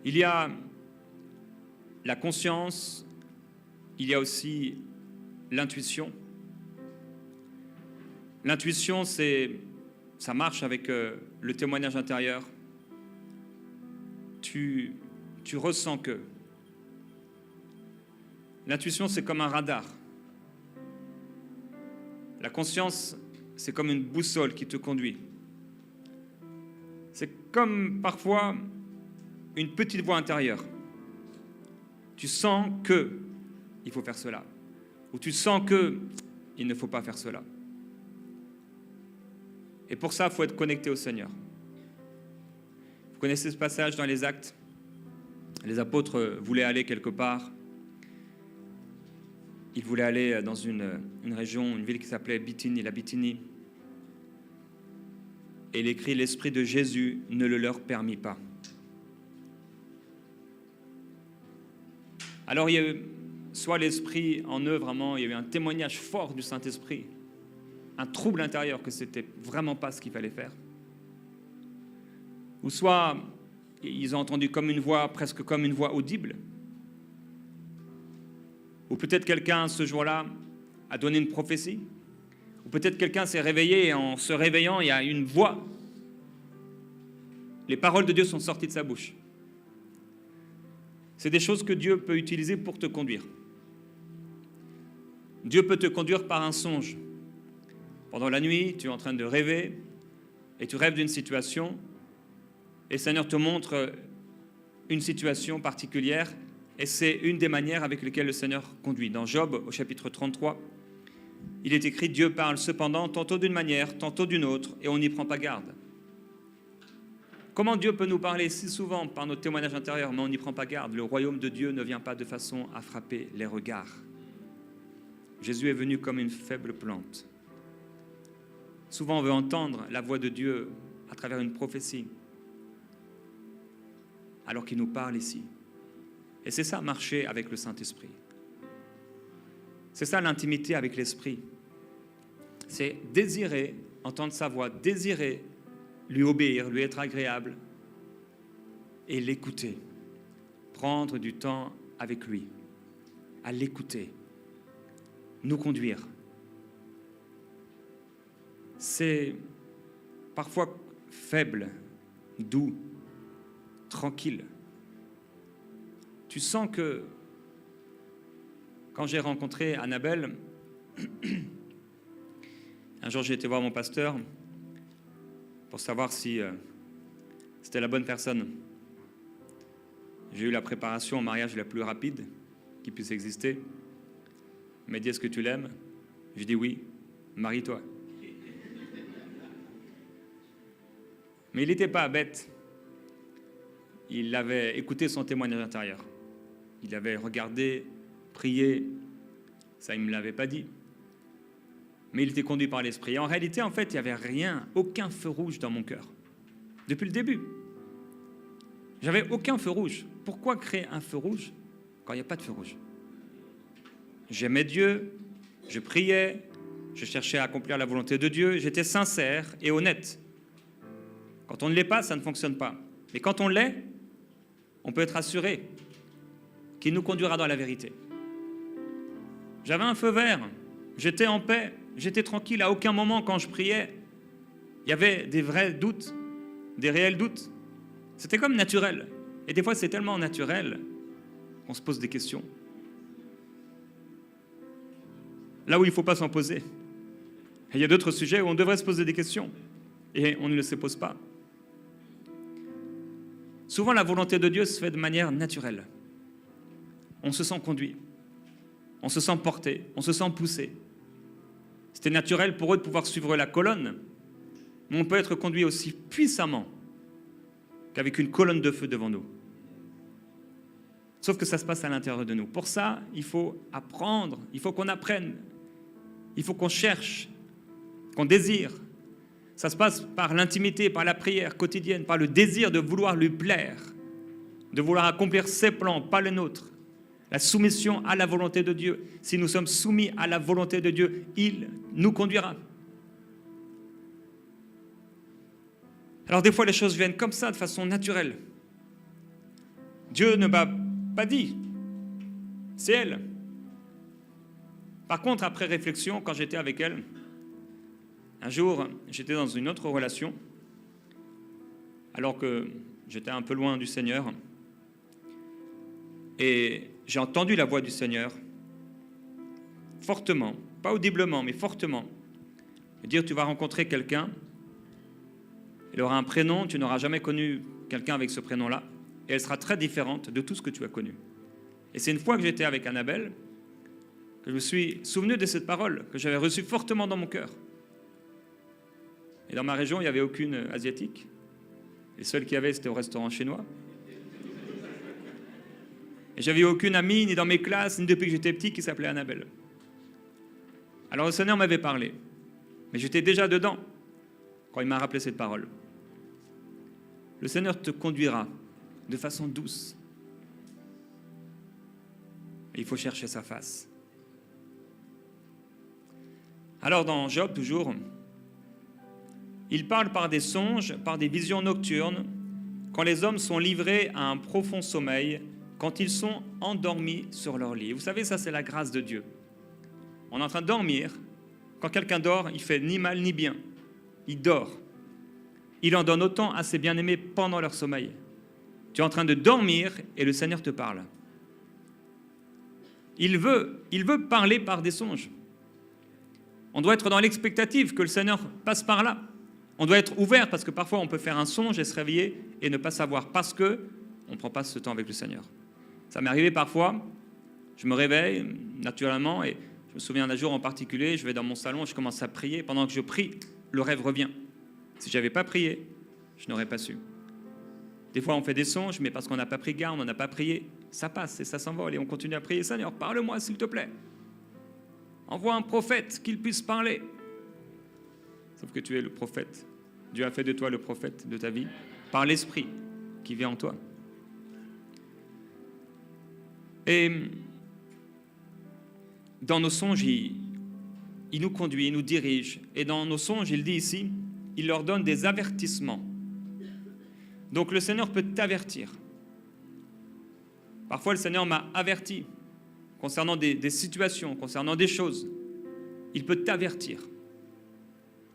Il y a la conscience, il y a aussi l'intuition. L'intuition, ça marche avec le témoignage intérieur. Tu ressens que. L'intuition, c'est comme un radar. La conscience, c'est comme une boussole qui te conduit. C'est comme parfois une petite voix intérieure. Tu sens qu'il faut faire cela. Ou tu sens qu'il ne faut pas faire cela. Et pour ça, il faut être connecté au Seigneur. Vous connaissez ce passage dans les Actes? Les apôtres voulaient aller quelque part. Ils voulaient aller dans une région, une ville qui s'appelait Bithynie, la Bithynie. Et il écrit, l'Esprit de Jésus ne le leur permit pas. Alors il y a eu soit l'Esprit en eux, vraiment, il y a eu un témoignage fort du Saint-Esprit, un trouble intérieur que c'était vraiment pas ce qu'il fallait faire. Ou soit ils ont entendu comme une voix, presque comme une voix audible. Ou peut-être quelqu'un, ce jour-là, a donné une prophétie. Ou peut-être quelqu'un s'est réveillé et en se réveillant, il y a une voix. Les paroles de Dieu sont sorties de sa bouche. C'est des choses que Dieu peut utiliser pour te conduire. Dieu peut te conduire par un songe. Pendant la nuit, tu es en train de rêver et tu rêves d'une situation et le Seigneur te montre une situation particulière et c'est une des manières avec lesquelles le Seigneur conduit. Dans Job, au chapitre 33, il est écrit « Dieu parle cependant tantôt d'une manière, tantôt d'une autre et on n'y prend pas garde ». Comment Dieu peut nous parler si souvent par nos témoignages intérieurs, mais on n'y prend pas garde? Le royaume de Dieu ne vient pas de façon à frapper les regards. Jésus est venu comme une faible plante. Souvent, on veut entendre la voix de Dieu à travers une prophétie, alors qu'il nous parle ici. Et c'est ça, marcher avec le Saint-Esprit. C'est ça, l'intimité avec l'Esprit. C'est désirer entendre sa voix, désirer lui obéir, lui être agréable et l'écouter. Prendre du temps avec lui, à l'écouter, nous conduire. C'est parfois faible, doux, tranquille. Tu sens que quand j'ai rencontré Annabelle, un jour j'ai été voir mon pasteur pour savoir si c'était la bonne personne. J'ai eu la préparation au mariage la plus rapide qui puisse exister. Il m'a dit, est-ce que tu l'aimes? J'ai dit oui, marie-toi. Mais il n'était pas bête. Il avait écouté son témoignage intérieur. Il avait regardé, prié. Ça, il ne me l'avait pas dit. Mais il était conduit par l'Esprit. Et en réalité, en fait, il n'y avait rien, aucun feu rouge dans mon cœur. Depuis le début. J'avais aucun feu rouge. Pourquoi créer un feu rouge quand il n'y a pas de feu rouge? J'aimais Dieu, je priais, je cherchais à accomplir la volonté de Dieu, j'étais sincère et honnête. Quand on ne l'est pas, ça ne fonctionne pas. Mais quand on l'est, on peut être assuré qu'il nous conduira dans la vérité. J'avais un feu vert, j'étais en paix, j'étais tranquille. À aucun moment, quand je priais, il y avait des vrais doutes, des réels doutes. C'était comme naturel. Et des fois, c'est tellement naturel qu'on se pose des questions. Là où il ne faut pas s'en poser. Et il y a d'autres sujets où on devrait se poser des questions. Et on ne se pose pas. Souvent, la volonté de Dieu se fait de manière naturelle. On se sent conduit. On se sent porté. On se sent poussé. C'était naturel pour eux de pouvoir suivre la colonne. Mais on peut être conduit aussi puissamment qu'avec une colonne de feu devant nous. Sauf que ça se passe à l'intérieur de nous. Pour ça, il faut apprendre, il faut qu'on apprenne, il faut qu'on cherche, qu'on désire. Ça se passe par l'intimité, par la prière quotidienne, par le désir de vouloir lui plaire, de vouloir accomplir ses plans, pas les nôtres. La soumission à la volonté de Dieu. Si nous sommes soumis à la volonté de Dieu, il nous conduira. Alors des fois, les choses viennent comme ça, de façon naturelle. Dieu ne m'a pas dit. C'est elle. Par contre, après réflexion, quand j'étais avec elle, un jour, j'étais dans une autre relation, alors que j'étais un peu loin du Seigneur, et j'ai entendu la voix du Seigneur, fortement, pas audiblement, mais fortement, me dire, tu vas rencontrer quelqu'un, il aura un prénom, tu n'auras jamais connu quelqu'un avec ce prénom-là, et elle sera très différente de tout ce que tu as connu. Et c'est une fois que j'étais avec Annabelle que je me suis souvenu de cette parole que j'avais reçue fortement dans mon cœur. Et dans ma région, il n'y avait aucune asiatique. Les seuls qu'il y avait, c'était au restaurant chinois. Et j'avais aucune amie, ni dans mes classes, ni depuis que j'étais petit, qui s'appelait Annabelle. Alors le Seigneur m'avait parlé. Mais j'étais déjà dedans quand il m'a rappelé cette parole. Le Seigneur te conduira de façon douce. Et il faut chercher sa face. Alors dans Job, toujours, il parle par des songes, par des visions nocturnes, quand les hommes sont livrés à un profond sommeil, quand ils sont endormis sur leur lit. Et vous savez, ça c'est la grâce de Dieu. On est en train de dormir. Quand quelqu'un dort, il fait ni mal ni bien. Il dort. Il en donne autant à ses bien-aimés pendant leur sommeil. Tu es en train de dormir et le Seigneur te parle. Il veut parler par des songes. On doit être dans l'expectative que le Seigneur passe par là. On doit être ouvert parce que parfois on peut faire un songe et se réveiller et ne pas savoir parce qu'on ne prend pas ce temps avec le Seigneur. Ça m'est arrivé parfois, je me réveille naturellement et je me souviens d'un jour en particulier, je vais dans mon salon, je commence à prier. Pendant que je prie, le rêve revient. Si je n'avais pas prié, je n'aurais pas su. Des fois, on fait des songes, mais parce qu'on n'a pas pris garde, on n'a pas prié, ça passe et ça s'envole et on continue à prier. Seigneur, parle-moi s'il te plaît. Envoie un prophète qu'il puisse parler. sauf que tu es le prophète. Dieu a fait de toi le prophète de ta vie par l'Esprit qui vient en toi. Et dans nos songes, il nous conduit, il nous dirige. Et dans nos songes, il dit ici, il leur donne des avertissements. Donc le Seigneur peut t'avertir. Parfois, le Seigneur m'a averti concernant des situations, concernant des choses. Il peut t'avertir.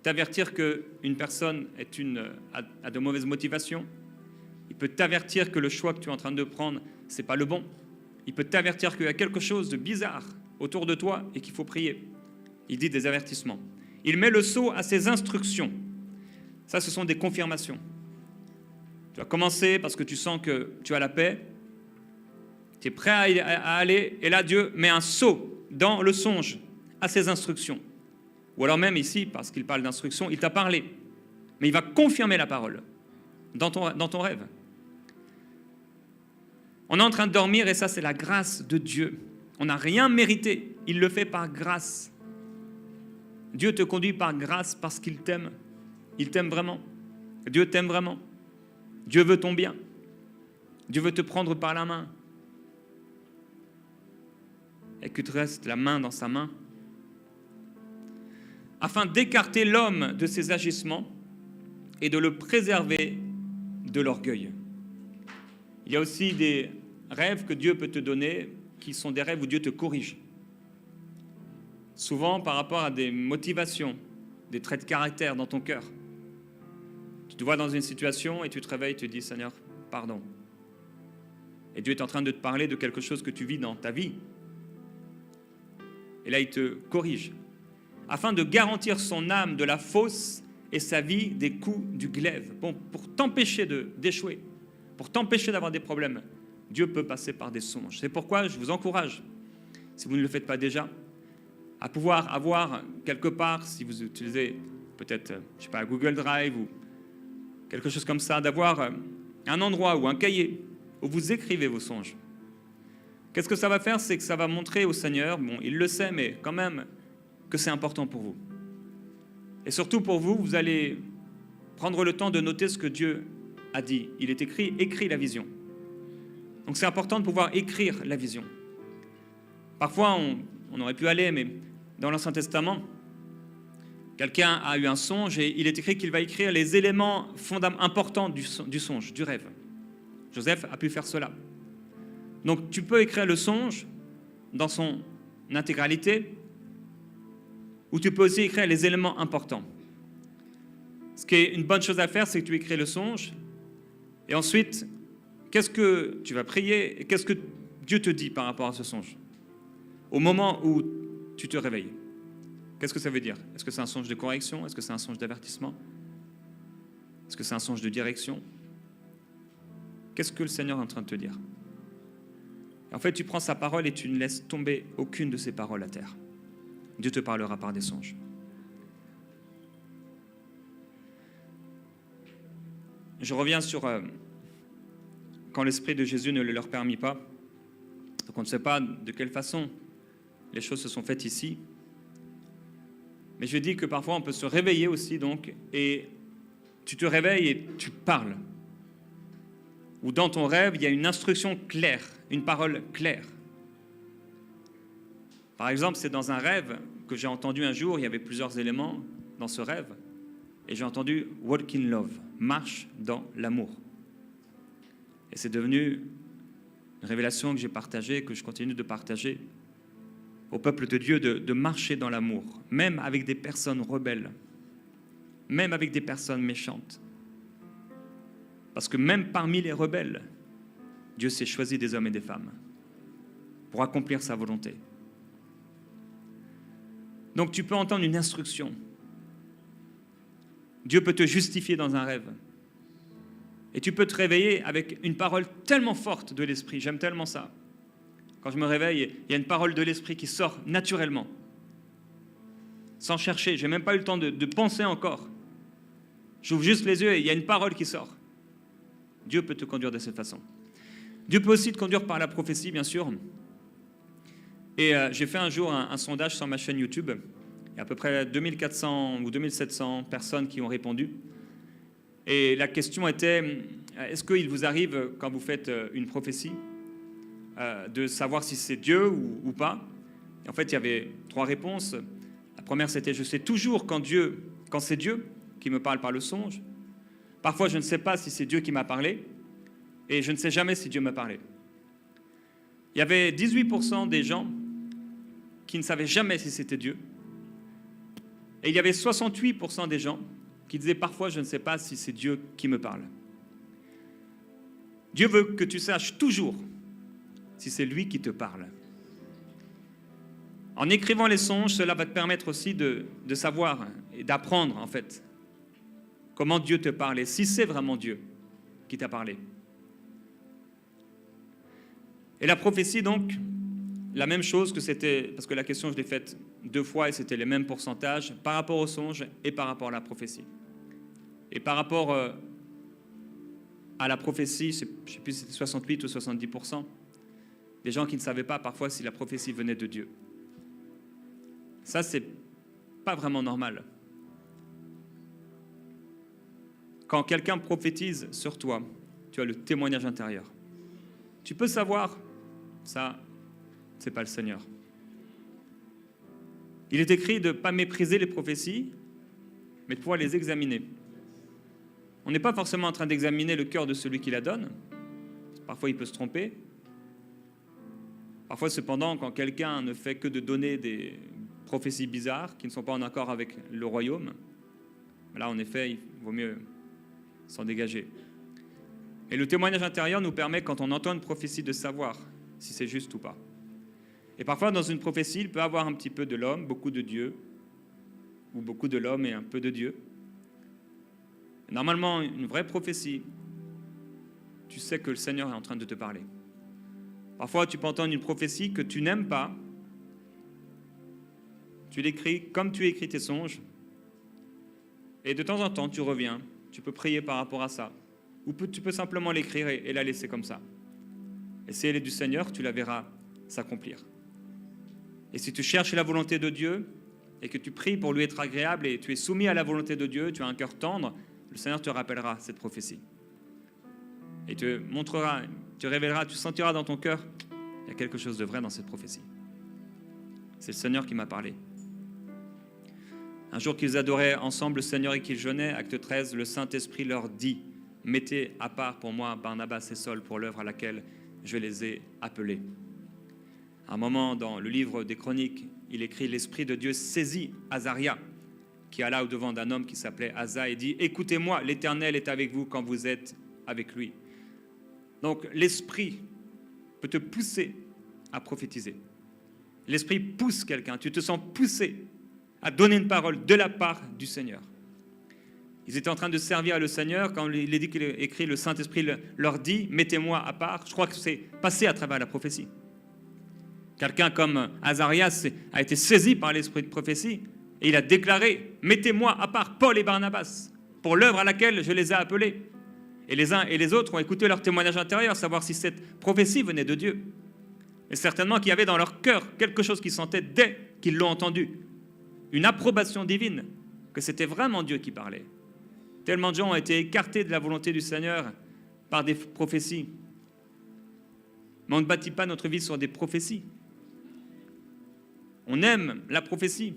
T'avertir qu'une personne a de mauvaises motivations. Il peut t'avertir que le choix que tu es en train de prendre, ce n'est pas le bon. Il peut t'avertir qu'il y a quelque chose de bizarre autour de toi et qu'il faut prier. Il dit des avertissements. Il met le sceau à ses instructions. Ça, ce sont des confirmations. Tu vas commencer parce que tu sens que tu as la paix. Tu es prêt à aller. Et là, Dieu met un sceau dans le songe à ses instructions. Ou alors même ici, parce qu'il parle d'instructions, il t'a parlé. Mais il va confirmer la parole dans ton rêve. On est en train de dormir et ça, c'est la grâce de Dieu. On n'a rien mérité. Il le fait par grâce. Dieu te conduit par grâce parce qu'il t'aime. Il t'aime vraiment. Dieu t'aime vraiment. Dieu veut ton bien. Dieu veut te prendre par la main. Et que tu restes la main dans sa main. Afin d'écarter l'homme de ses agissements et de le préserver de l'orgueil. Il y a aussi des rêves que Dieu peut te donner qui sont des rêves où Dieu te corrige. Souvent par rapport à des motivations, des traits de caractère dans ton cœur. Tu te vois dans une situation et tu te réveilles et tu te dis « Seigneur, pardon ». Et Dieu est en train de te parler de quelque chose que tu vis dans ta vie. Et là, il te corrige. Afin de garantir son âme de la fausse et sa vie des coups du glaive. Bon, pour t'empêcher d'échouer, pour t'empêcher d'avoir des problèmes, Dieu peut passer par des songes. C'est pourquoi je vous encourage, si vous ne le faites pas déjà, à pouvoir avoir quelque part, si vous utilisez peut-être, je sais pas, Google Drive ou quelque chose comme ça, d'avoir un endroit ou un cahier où vous écrivez vos songes. Qu'est-ce que ça va faire? C'est que ça va montrer au Seigneur, bon, il le sait, mais quand même, que c'est important pour vous. Et surtout pour vous, vous allez prendre le temps de noter ce que Dieu a dit. Il est écrit la vision. Donc c'est important de pouvoir écrire la vision. Parfois, on aurait pu aller, mais dans l'Ancien Testament, quelqu'un a eu un songe et il est écrit qu'il va écrire les éléments importants du songe, du rêve. Joseph a pu faire cela. Donc tu peux écrire le songe dans son intégralité, ou tu peux aussi écrire les éléments importants. Ce qui est une bonne chose à faire, c'est que tu écris le songe, et ensuite, qu'est-ce que tu vas prier, et qu'est-ce que Dieu te dit par rapport à ce songe, au moment où tu te réveilles. Qu'est-ce que ça veut dire? Est-ce que c'est un songe de correction? Est-ce que c'est un songe d'avertissement? Est-ce que c'est un songe de direction? Qu'est-ce que le Seigneur est en train de te dire? Et en fait, tu prends sa parole et tu ne laisses tomber aucune de ses paroles à terre. Dieu te parlera par des songes. Je reviens sur quand l'Esprit de Jésus ne le leur permit pas. Donc on ne sait pas de quelle façon les choses se sont faites ici. Mais je dis que parfois on peut se réveiller aussi, donc, et tu te réveilles et tu parles. Ou dans ton rêve, il y a une instruction claire, une parole claire. Par exemple, c'est dans un rêve que j'ai entendu un jour, il y avait plusieurs éléments dans ce rêve, et j'ai entendu « walk in love », marche dans l'amour. Et c'est devenu une révélation que j'ai partagée, que je continue de partager au peuple de Dieu, de marcher dans l'amour, même avec des personnes rebelles, même avec des personnes méchantes. Parce que même parmi les rebelles, Dieu s'est choisi des hommes et des femmes pour accomplir sa volonté. Donc tu peux entendre une instruction. Dieu peut te justifier dans un rêve. Et tu peux te réveiller avec une parole tellement forte de l'Esprit. J'aime tellement ça. Quand je me réveille, il y a une parole de l'Esprit qui sort naturellement. Sans chercher. Je n'ai même pas eu le temps de penser encore. J'ouvre juste les yeux et il y a une parole qui sort. Dieu peut te conduire de cette façon. Dieu peut aussi te conduire par la prophétie, bien sûr. Et j'ai fait un jour un sondage sur ma chaîne YouTube. Il y a à peu près 2400 ou 2700 personnes qui ont répondu. Et la question était, est-ce qu'il vous arrive, quand vous faites une prophétie, de savoir si c'est Dieu ou pas? Et en fait, il y avait 3 réponses. La première, c'était, je sais toujours quand c'est Dieu qui me parle par le songe. Parfois, je ne sais pas si c'est Dieu qui m'a parlé. Et je ne sais jamais si Dieu m'a parlé. Il y avait 18% des gens qui ne savaient jamais si c'était Dieu. Et il y avait 68% des gens qui disaient parfois, je ne sais pas si c'est Dieu qui me parle. Dieu veut que tu saches toujours si c'est lui qui te parle. En écrivant les songes, cela va te permettre aussi de savoir et d'apprendre, en fait, comment Dieu te parle et si c'est vraiment Dieu qui t'a parlé. Et la prophétie, donc, la même chose que c'était, parce que la question, je l'ai faite 2 fois et c'était les mêmes pourcentages par rapport au songe et par rapport à la prophétie. Et par rapport à la prophétie, je ne sais plus si c'était 68 ou 70%, des gens qui ne savaient pas parfois si la prophétie venait de Dieu. Ça, c'est pas vraiment normal. Quand quelqu'un prophétise sur toi, tu as le témoignage intérieur. Tu peux savoir, ça, c'est pas le Seigneur. Il est écrit de ne pas mépriser les prophéties, mais de pouvoir les examiner. On n'est pas forcément en train d'examiner le cœur de celui qui la donne. Parfois, il peut se tromper. Parfois, cependant, quand quelqu'un ne fait que de donner des prophéties bizarres qui ne sont pas en accord avec le royaume, là, en effet, il vaut mieux s'en dégager. Et le témoignage intérieur nous permet, quand on entend une prophétie, de savoir si c'est juste ou pas. Et parfois, dans une prophétie, il peut y avoir un petit peu de l'homme, beaucoup de Dieu, ou beaucoup de l'homme et un peu de Dieu. Normalement, une vraie prophétie, tu sais que le Seigneur est en train de te parler. Parfois, tu peux entendre une prophétie que tu n'aimes pas. Tu l'écris comme tu écris tes songes. Et de temps en temps, tu reviens. Tu peux prier par rapport à ça. Ou tu peux simplement l'écrire et la laisser comme ça. Et si elle est du Seigneur, tu la verras s'accomplir. Et si tu cherches la volonté de Dieu et que tu pries pour lui être agréable et tu es soumis à la volonté de Dieu, tu as un cœur tendre, le Seigneur te rappellera cette prophétie. Et te montrera, te révélera, tu sentiras dans ton cœur, il y a quelque chose de vrai dans cette prophétie. C'est le Seigneur qui m'a parlé. Un jour qu'ils adoraient ensemble le Seigneur et qu'ils jeûnaient, acte 13, le Saint-Esprit leur dit, « Mettez à part pour moi Barnabas et Saul pour l'œuvre à laquelle je les ai appelés. » À un moment, dans le livre des Chroniques, il écrit « L'Esprit de Dieu saisit Azaria, qui alla au-devant d'un homme qui s'appelait Asa, et dit « Écoutez-moi, l'Éternel est avec vous quand vous êtes avec lui. » Donc, l'Esprit peut te pousser à prophétiser. L'Esprit pousse quelqu'un, tu te sens poussé à donner une parole de la part du Seigneur. Ils étaient en train de servir le Seigneur quand il est dit qu'il est écrit, le Saint-Esprit leur dit « Mettez-moi à part ». Je crois que c'est passé à travers la prophétie. Quelqu'un comme Azarias a été saisi par l'esprit de prophétie et il a déclaré « Mettez-moi à part Paul et Barnabas pour l'œuvre à laquelle je les ai appelés ». Et les uns et les autres ont écouté leur témoignage intérieur, savoir si cette prophétie venait de Dieu. Et certainement qu'il y avait dans leur cœur quelque chose qu'ils sentaient dès qu'ils l'ont entendu. Une approbation divine, que c'était vraiment Dieu qui parlait. Tellement de gens ont été écartés de la volonté du Seigneur par des prophéties. Mais on ne bâtit pas notre vie sur des prophéties. On aime la prophétie.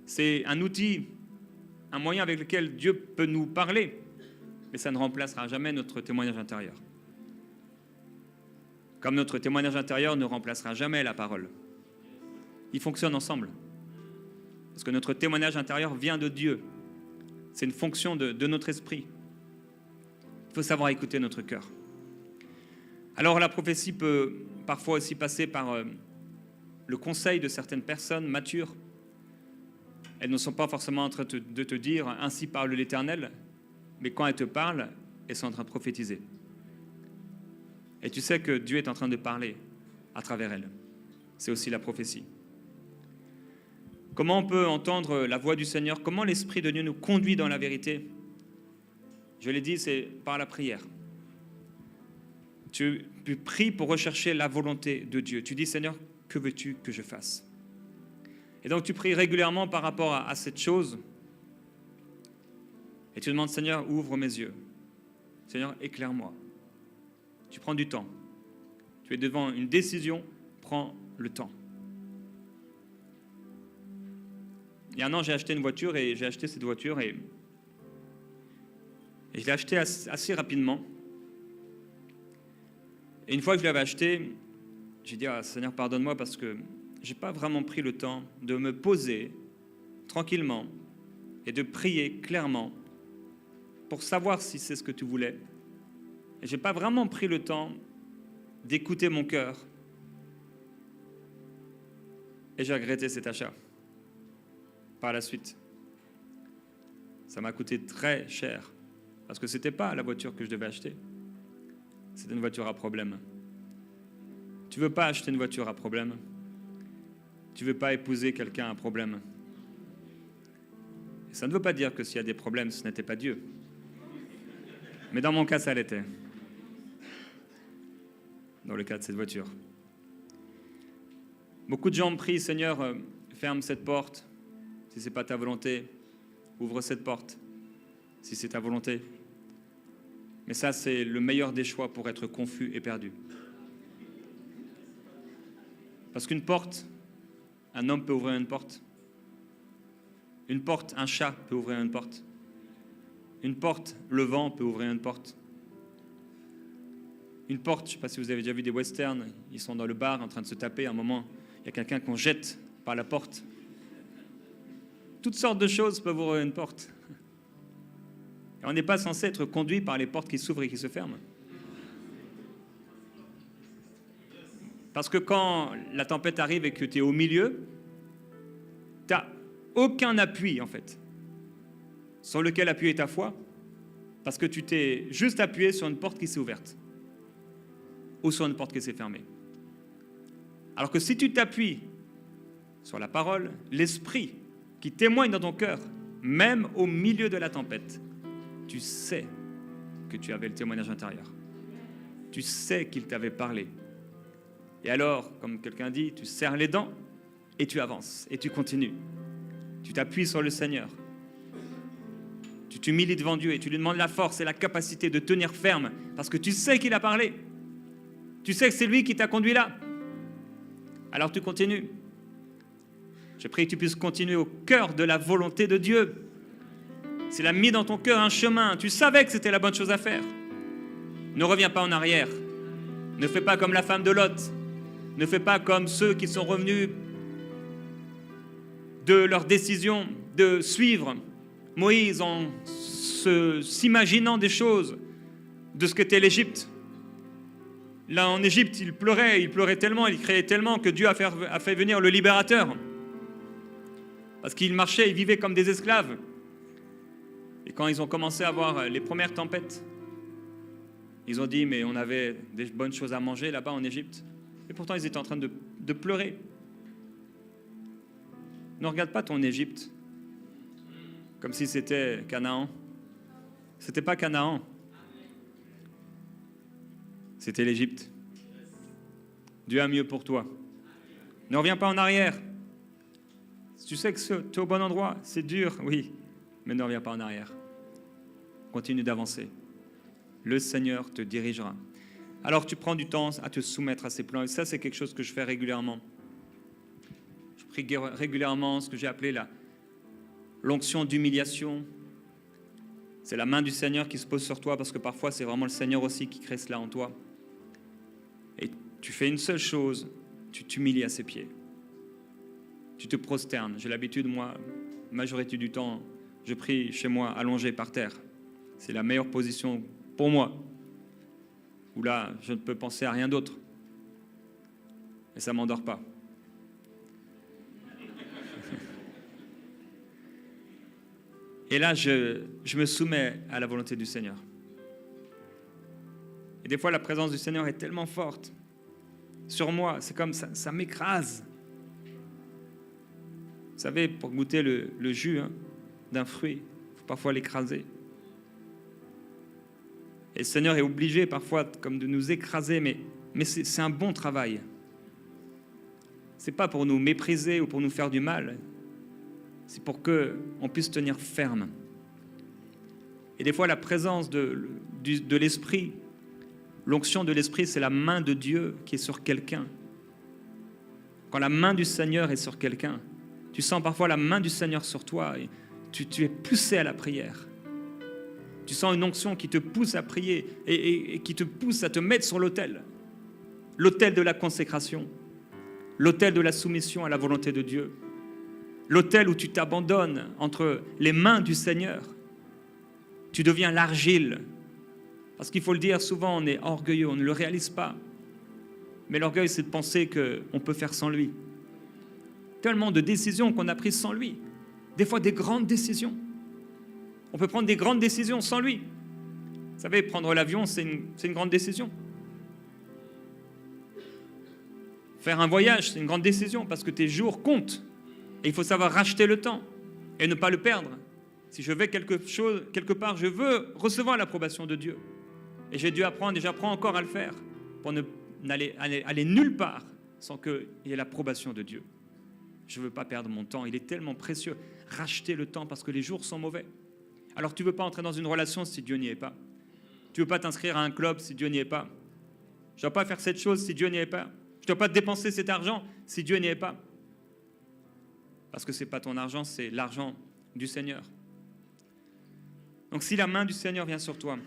C'est un outil, un moyen avec lequel Dieu peut nous parler, mais ça ne remplacera jamais notre témoignage intérieur. Comme notre témoignage intérieur ne remplacera jamais la parole. Ils fonctionnent ensemble. Parce que notre témoignage intérieur vient de Dieu. C'est une fonction de notre esprit. Il faut savoir écouter notre cœur. Alors la prophétie peut parfois aussi passer par le conseil de certaines personnes matures. Elles ne sont pas forcément en train de te dire « ainsi parle l'Éternel », mais quand elles te parlent, elles sont en train de prophétiser. Et tu sais que Dieu est en train de parler à travers elles. C'est aussi la prophétie. Comment on peut entendre la voix du Seigneur? Comment l'Esprit de Dieu nous conduit dans la vérité? Je l'ai dit, c'est par la prière. Tu pries pour rechercher la volonté de Dieu. Tu dis, Seigneur, que veux-tu que je fasse? Et donc tu pries régulièrement par rapport à cette chose. Et tu demandes, Seigneur, ouvre mes yeux. Seigneur, éclaire-moi. Tu prends du temps. Tu es devant une décision, prends le temps. Il y a un an, j'ai acheté une voiture et j'ai acheté cette voiture et je l'ai achetée assez rapidement. Et une fois que je l'avais achetée, j'ai dit, Seigneur, pardonne-moi parce que je n'ai pas vraiment pris le temps de me poser tranquillement et de prier clairement pour savoir si c'est ce que tu voulais. Et je n'ai pas vraiment pris le temps d'écouter mon cœur. Et j'ai regretté cet achat par la suite. Ça m'a coûté très cher parce que ce n'était pas la voiture que je devais acheter. C'était une voiture à problème. Tu ne veux pas acheter une voiture à problème. Tu ne veux pas épouser quelqu'un à problème. Et ça ne veut pas dire que s'il y a des problèmes, ce n'était pas Dieu. Mais dans mon cas, ça l'était. Dans le cas de cette voiture. Beaucoup de gens me prient, Seigneur, ferme cette porte. Si ce n'est pas ta volonté, ouvre cette porte. Si c'est ta volonté. Mais ça, c'est le meilleur des choix pour être confus et perdu. Parce qu'une porte, un homme peut ouvrir une porte. Une porte, un chat peut ouvrir une porte. Une porte, le vent peut ouvrir une porte. Une porte, je ne sais pas si vous avez déjà vu des westerns, ils sont dans le bar en train de se taper, à un moment, il y a quelqu'un qu'on jette par la porte. Toutes sortes de choses peuvent ouvrir une porte. Et on n'est pas censé être conduit par les portes qui s'ouvrent et qui se ferment. Parce que quand la tempête arrive et que tu es au milieu, tu n'as aucun appui, en fait, sur lequel appuyer ta foi, parce que tu t'es juste appuyé sur une porte qui s'est ouverte ou sur une porte qui s'est fermée. Alors que si tu t'appuies sur la parole, l'esprit qui témoigne dans ton cœur, même au milieu de la tempête, tu sais que tu avais le témoignage intérieur. Tu sais qu'il t'avait parlé. Et alors, comme quelqu'un dit, tu serres les dents et tu avances et tu continues. Tu t'appuies sur le Seigneur. Tu t'humilies devant Dieu et tu lui demandes la force et la capacité de tenir ferme parce que tu sais qu'il a parlé. Tu sais que c'est lui qui t'a conduit là. Alors tu continues. Je prie que tu puisses continuer au cœur de la volonté de Dieu. S'il a mis dans ton cœur un chemin, tu savais que c'était la bonne chose à faire. Ne reviens pas en arrière. Ne fais pas comme la femme de Lot. Ne fais pas comme ceux qui sont revenus de leur décision de suivre Moïse en s'imaginant des choses de ce qu'était l'Égypte. Là, en Égypte, il pleurait tellement, il criait tellement que Dieu a fait venir le libérateur. Parce qu'ils marchaient, ils vivaient comme des esclaves. Et quand ils ont commencé à avoir les premières tempêtes, ils ont dit, mais on avait des bonnes choses à manger là-bas en Égypte. Et pourtant, ils étaient en train de pleurer. Ne regarde pas ton Égypte comme si c'était Canaan. C'était pas Canaan. C'était l'Égypte. Dieu a mieux pour toi. Ne reviens pas en arrière. Si tu sais que tu es au bon endroit, c'est dur, oui, mais ne reviens pas en arrière. Continue d'avancer. Le Seigneur te dirigera. Alors tu prends du temps à te soumettre à ses plans. Et ça, c'est quelque chose que je fais régulièrement. Je prie régulièrement ce que j'ai appelé l'onction d'humiliation. C'est la main du Seigneur qui se pose sur toi parce que parfois, c'est vraiment le Seigneur aussi qui crée cela en toi. Et tu fais une seule chose, tu t'humilies à ses pieds. Tu te prosternes. J'ai l'habitude, moi, majorité du temps, je prie chez moi allongé par terre. C'est la meilleure position pour moi. Où là, je ne peux penser à rien d'autre. Et ça ne m'endort pas. Et là, je me soumets à la volonté du Seigneur. Et des fois, la présence du Seigneur est tellement forte sur moi, c'est comme ça m'écrase. Vous savez, pour goûter le jus d'un fruit, il faut parfois l'écraser. Et le Seigneur est obligé parfois comme de nous écraser, mais c'est un bon travail. Ce n'est pas pour nous mépriser ou pour nous faire du mal. C'est pour qu'on puisse tenir ferme. Et des fois, la présence de l'Esprit, l'onction de l'Esprit, c'est la main de Dieu qui est sur quelqu'un. Quand la main du Seigneur est sur quelqu'un, tu sens parfois la main du Seigneur sur toi et tu es poussé à la prière. Tu sens une onction qui te pousse à prier et qui te pousse à te mettre sur l'autel. L'autel de la consécration, l'autel de la soumission à la volonté de Dieu, l'autel où tu t'abandonnes entre les mains du Seigneur. Tu deviens l'argile. Parce qu'il faut le dire, souvent on est orgueilleux, on ne le réalise pas. Mais l'orgueil, c'est de penser qu'on peut faire sans lui. Tellement de décisions qu'on a prises sans lui. Des fois, des grandes décisions. On peut prendre des grandes décisions sans lui. Vous savez, prendre l'avion, c'est une grande décision. Faire un voyage, c'est une grande décision parce que tes jours comptent. Et il faut savoir racheter le temps et ne pas le perdre. Si je vais quelque part, je veux recevoir l'approbation de Dieu. Et j'ai dû apprendre, et j'apprends encore à le faire, pour aller nulle part sans qu'il y ait l'approbation de Dieu. Je ne veux pas perdre mon temps, il est tellement précieux. Racheter le temps parce que les jours sont mauvais. Alors tu ne veux pas entrer dans une relation si Dieu n'y est pas. Tu ne veux pas t'inscrire à un club si Dieu n'y est pas. Je ne dois pas faire cette chose si Dieu n'y est pas. Je ne dois pas dépenser cet argent si Dieu n'y est pas. Parce que ce n'est pas ton argent, c'est l'argent du Seigneur. Donc si la main du Seigneur vient sur toi,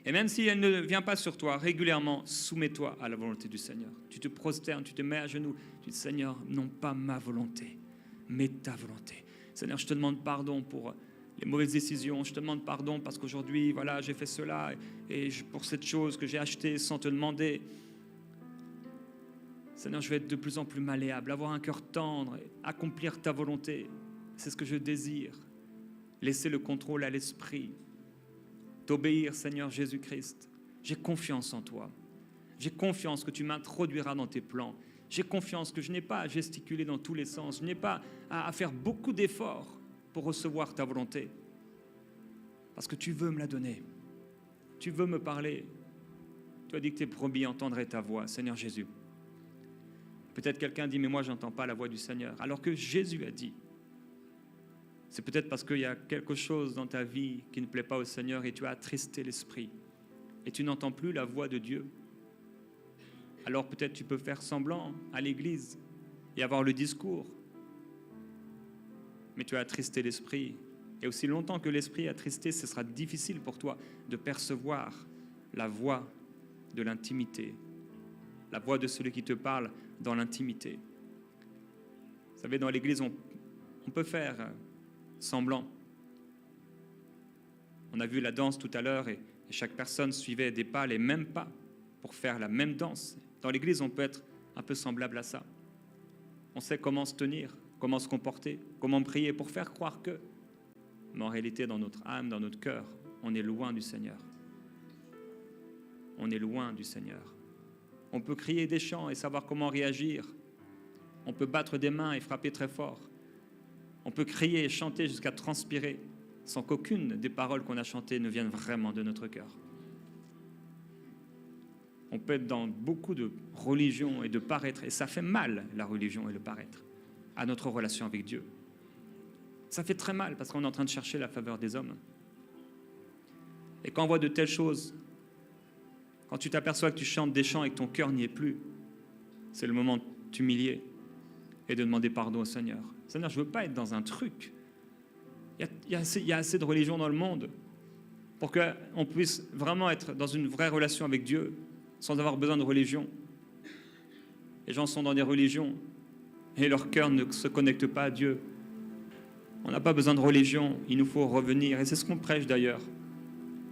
et même si elle ne vient pas sur toi, régulièrement, soumets-toi à la volonté du Seigneur. Tu te prosternes, tu te mets à genoux. Tu dis, Seigneur, non pas ma volonté, mais ta volonté. Seigneur, je te demande pardon pour les mauvaises décisions. Je te demande pardon parce qu'aujourd'hui, voilà, j'ai fait cela et pour cette chose que j'ai achetée sans te demander. Seigneur, je vais être de plus en plus malléable, avoir un cœur tendre, accomplir ta volonté. C'est ce que je désire. Laisser le contrôle à l'esprit. T'obéir, Seigneur Jésus-Christ. J'ai confiance en toi. J'ai confiance que tu m'introduiras dans tes plans. J'ai confiance que je n'ai pas à gesticuler dans tous les sens. Je n'ai pas à faire beaucoup d'efforts pour recevoir ta volonté. Parce que tu veux me la donner. Tu veux me parler. Tu as dit que tes brebis entendraient ta voix, Seigneur Jésus. Peut-être quelqu'un dit, mais moi, je n'entends pas la voix du Seigneur. Alors que Jésus a dit. C'est peut-être parce qu'il y a quelque chose dans ta vie qui ne plaît pas au Seigneur et tu as attristé l'esprit et tu n'entends plus la voix de Dieu. Alors peut-être tu peux faire semblant à l'église et avoir le discours, mais tu as attristé l'esprit. Et aussi longtemps que l'esprit est attristé, ce sera difficile pour toi de percevoir la voix de l'intimité, la voix de celui qui te parle dans l'intimité. Vous savez, dans l'église, on peut faire semblant. On a vu la danse tout à l'heure et chaque personne suivait des pas, les mêmes pas, pour faire la même danse. Dans l'église, on peut être un peu semblable à ça. On sait comment se tenir, comment se comporter, comment prier pour faire croire que. Mais en réalité, dans notre âme, dans notre cœur, on est loin du Seigneur. On est loin du Seigneur. On peut crier des chants et savoir comment réagir. On peut battre des mains et frapper très fort. On peut crier et chanter jusqu'à transpirer sans qu'aucune des paroles qu'on a chantées ne vienne vraiment de notre cœur. On peut être dans beaucoup de religions et de paraître, et ça fait mal, la religion et le paraître, à notre relation avec Dieu. Ça fait très mal parce qu'on est en train de chercher la faveur des hommes. Et quand on voit de telles choses, quand tu t'aperçois que tu chantes des chants et que ton cœur n'y est plus, c'est le moment de t'humilier et de demander pardon au Seigneur. Seigneur, je ne veux pas être dans un truc. Il y a assez de religion dans le monde pour qu'on puisse vraiment être dans une vraie relation avec Dieu sans avoir besoin de religion. Les gens sont dans des religions et leur cœur ne se connecte pas à Dieu. On n'a pas besoin de religion, il nous faut revenir. Et c'est ce qu'on prêche d'ailleurs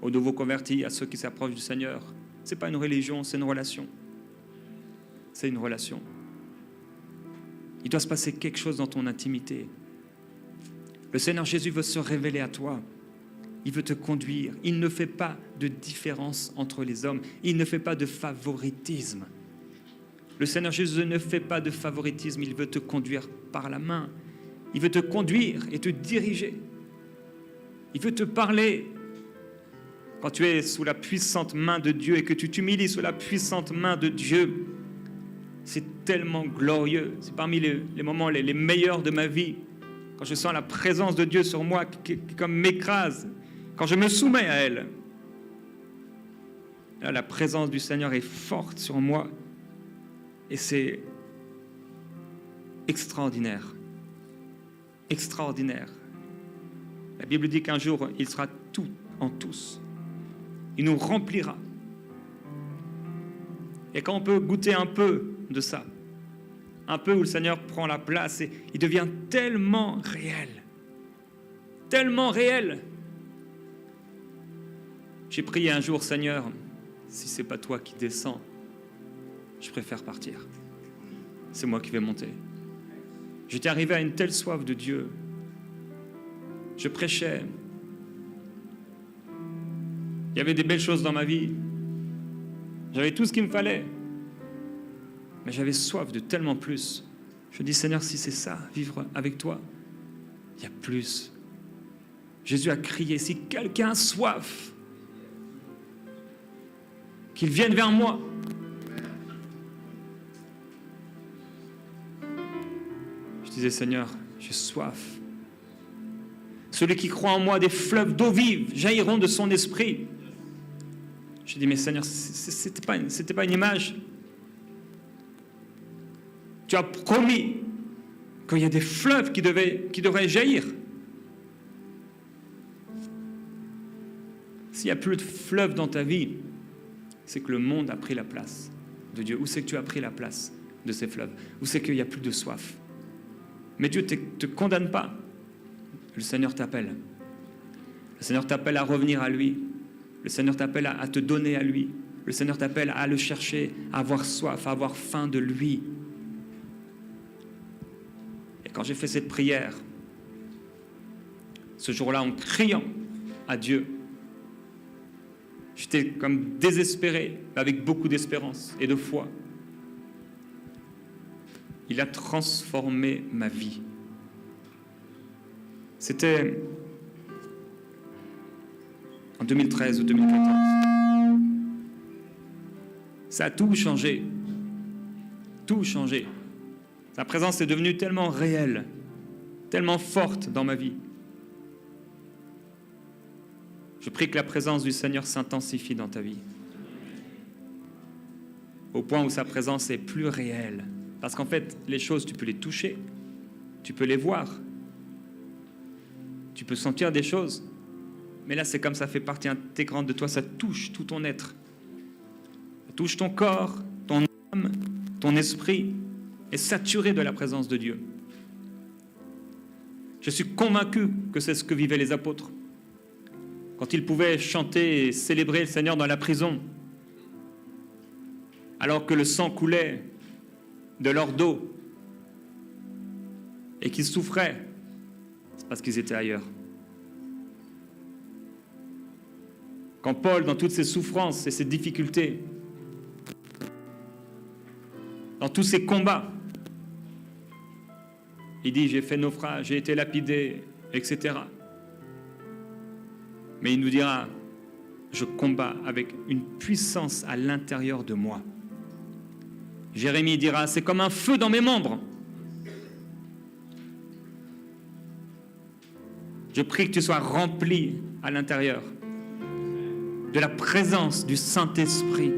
aux nouveaux convertis, à ceux qui s'approchent du Seigneur. Ce n'est pas une religion, c'est une relation. C'est une relation. Il doit se passer quelque chose dans ton intimité. Le Seigneur Jésus veut se révéler à toi. Il veut te conduire. Il ne fait pas de différence entre les hommes. Il ne fait pas de favoritisme. Le Seigneur Jésus ne fait pas de favoritisme. Il veut te conduire par la main. Il veut te conduire et te diriger. Il veut te parler. Quand tu es sous la puissante main de Dieu et que tu t'humilies sous la puissante main de Dieu, C'est tellement glorieux. C'est parmi les moments les meilleurs de ma vie. Quand je sens la présence de Dieu sur moi qui comme m'écrase. Quand je me soumets à elle. Là, la présence du Seigneur est forte sur moi. Et c'est extraordinaire. Extraordinaire. La Bible dit qu'un jour, il sera tout en tous. Il nous remplira. Et quand on peut goûter un peu de ça, un peu où le Seigneur prend la place, et il devient tellement réel. Tellement réel. J'ai prié un jour, Seigneur, si ce n'est pas toi qui descends, je préfère partir. C'est moi qui vais monter. J'étais arrivé à une telle soif de Dieu. Je prêchais. Il y avait des belles choses dans ma vie. J'avais tout ce qu'il me fallait. Mais j'avais soif de tellement plus. Je dis, Seigneur, si c'est ça, vivre avec toi, il y a plus. Jésus a crié, si quelqu'un a soif, qu'il vienne vers moi. Je disais, Seigneur, j'ai soif. Celui qui croit en moi, des fleuves d'eau vive jailliront de son esprit. Je dis, mais Seigneur, c'était pas une image. Tu as promis qu'il y a des fleuves qui devraient jaillir. S'il n'y a plus de fleuves dans ta vie, c'est que le monde a pris la place de Dieu. Où c'est que tu as pris la place de ces fleuves? Où c'est qu'il n'y a plus de soif? Mais Dieu ne te condamne pas. Le Seigneur t'appelle. Le Seigneur t'appelle à revenir à lui. Le Seigneur t'appelle à te donner à lui. Le Seigneur t'appelle à le chercher, à avoir soif, à avoir faim de lui. Et quand j'ai fait cette prière, ce jour-là, en criant à Dieu, j'étais comme désespéré, avec beaucoup d'espérance et de foi. Il a transformé ma vie. C'était en 2013 ou 2014. Ça a tout changé. Tout changé. Sa présence est devenue tellement réelle, tellement forte dans ma vie. Je prie que la présence du Seigneur s'intensifie dans ta vie. Au point où sa présence est plus réelle. Parce qu'en fait, les choses, tu peux les toucher, tu peux les voir, tu peux sentir des choses. Mais là, c'est comme ça fait partie intégrante de toi, ça touche tout ton être. Ça touche ton corps, ton âme, ton esprit, est saturé de la présence de Dieu. Je suis convaincu que c'est ce que vivaient les apôtres. Quand ils pouvaient chanter et célébrer le Seigneur dans la prison, alors que le sang coulait de leur dos et qu'ils souffraient, c'est parce qu'ils étaient ailleurs. Quand Paul, dans toutes ses souffrances et ses difficultés, dans tous ses combats, il dit, j'ai fait naufrage, j'ai été lapidé, etc. Mais il nous dira, je combats avec une puissance à l'intérieur de moi. Jérémie dira, c'est comme un feu dans mes membres. Je prie que tu sois rempli à l'intérieur de la présence du Saint-Esprit.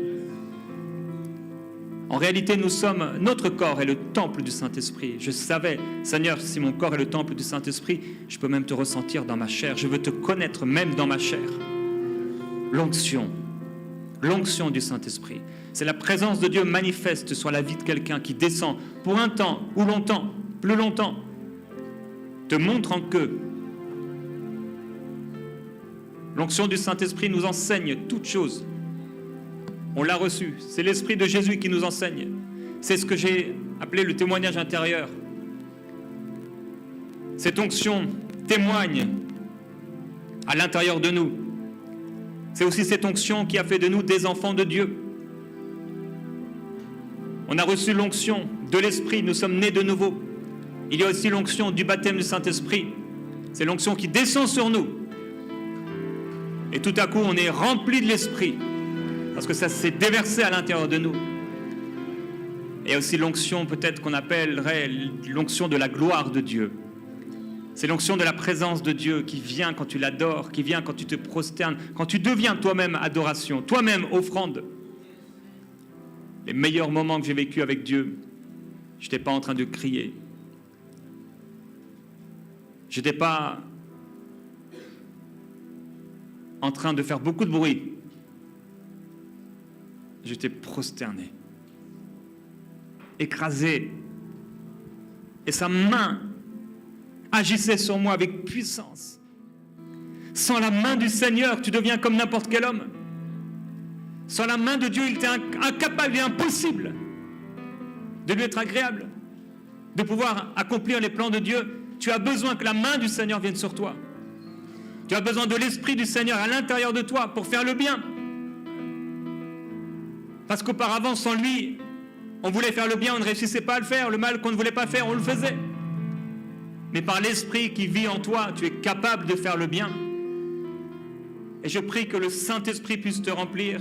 En réalité, notre corps est le temple du Saint-Esprit. Je savais, Seigneur, si mon corps est le temple du Saint-Esprit, je peux même te ressentir dans ma chair. Je veux te connaître même dans ma chair. L'onction du Saint-Esprit. C'est la présence de Dieu manifeste sur la vie de quelqu'un qui descend pour un temps ou longtemps, plus longtemps, te montrant que l'onction du Saint-Esprit nous enseigne toutes choses. On l'a reçu. C'est l'Esprit de Jésus qui nous enseigne. C'est ce que j'ai appelé le témoignage intérieur. Cette onction témoigne à l'intérieur de nous. C'est aussi cette onction qui a fait de nous des enfants de Dieu. On a reçu l'onction de l'Esprit, nous sommes nés de nouveau. Il y a aussi l'onction du baptême du Saint-Esprit. C'est l'onction qui descend sur nous. Et tout à coup, on est rempli de l'Esprit, parce que ça s'est déversé à l'intérieur de nous. Il y a aussi l'onction peut-être qu'on appellerait l'onction de la gloire de Dieu. C'est l'onction de la présence de Dieu qui vient quand tu l'adores, qui vient quand tu te prosternes, quand tu deviens toi-même adoration, toi-même offrande. Les meilleurs moments que j'ai vécus avec Dieu, je n'étais pas en train de crier. Je n'étais pas en train de faire beaucoup de bruit. J'étais prosterné, écrasé. Et sa main agissait sur moi avec puissance. Sans la main du Seigneur, tu deviens comme n'importe quel homme. Sans la main de Dieu, il était incapable et impossible de lui être agréable, de pouvoir accomplir les plans de Dieu. Tu as besoin que la main du Seigneur vienne sur toi. Tu as besoin de l'Esprit du Seigneur à l'intérieur de toi pour faire le bien. Parce qu'auparavant, sans lui, on voulait faire le bien, on ne réussissait pas à le faire. Le mal qu'on ne voulait pas faire, on le faisait. Mais par l'Esprit qui vit en toi, tu es capable de faire le bien. Et je prie que le Saint-Esprit puisse te remplir.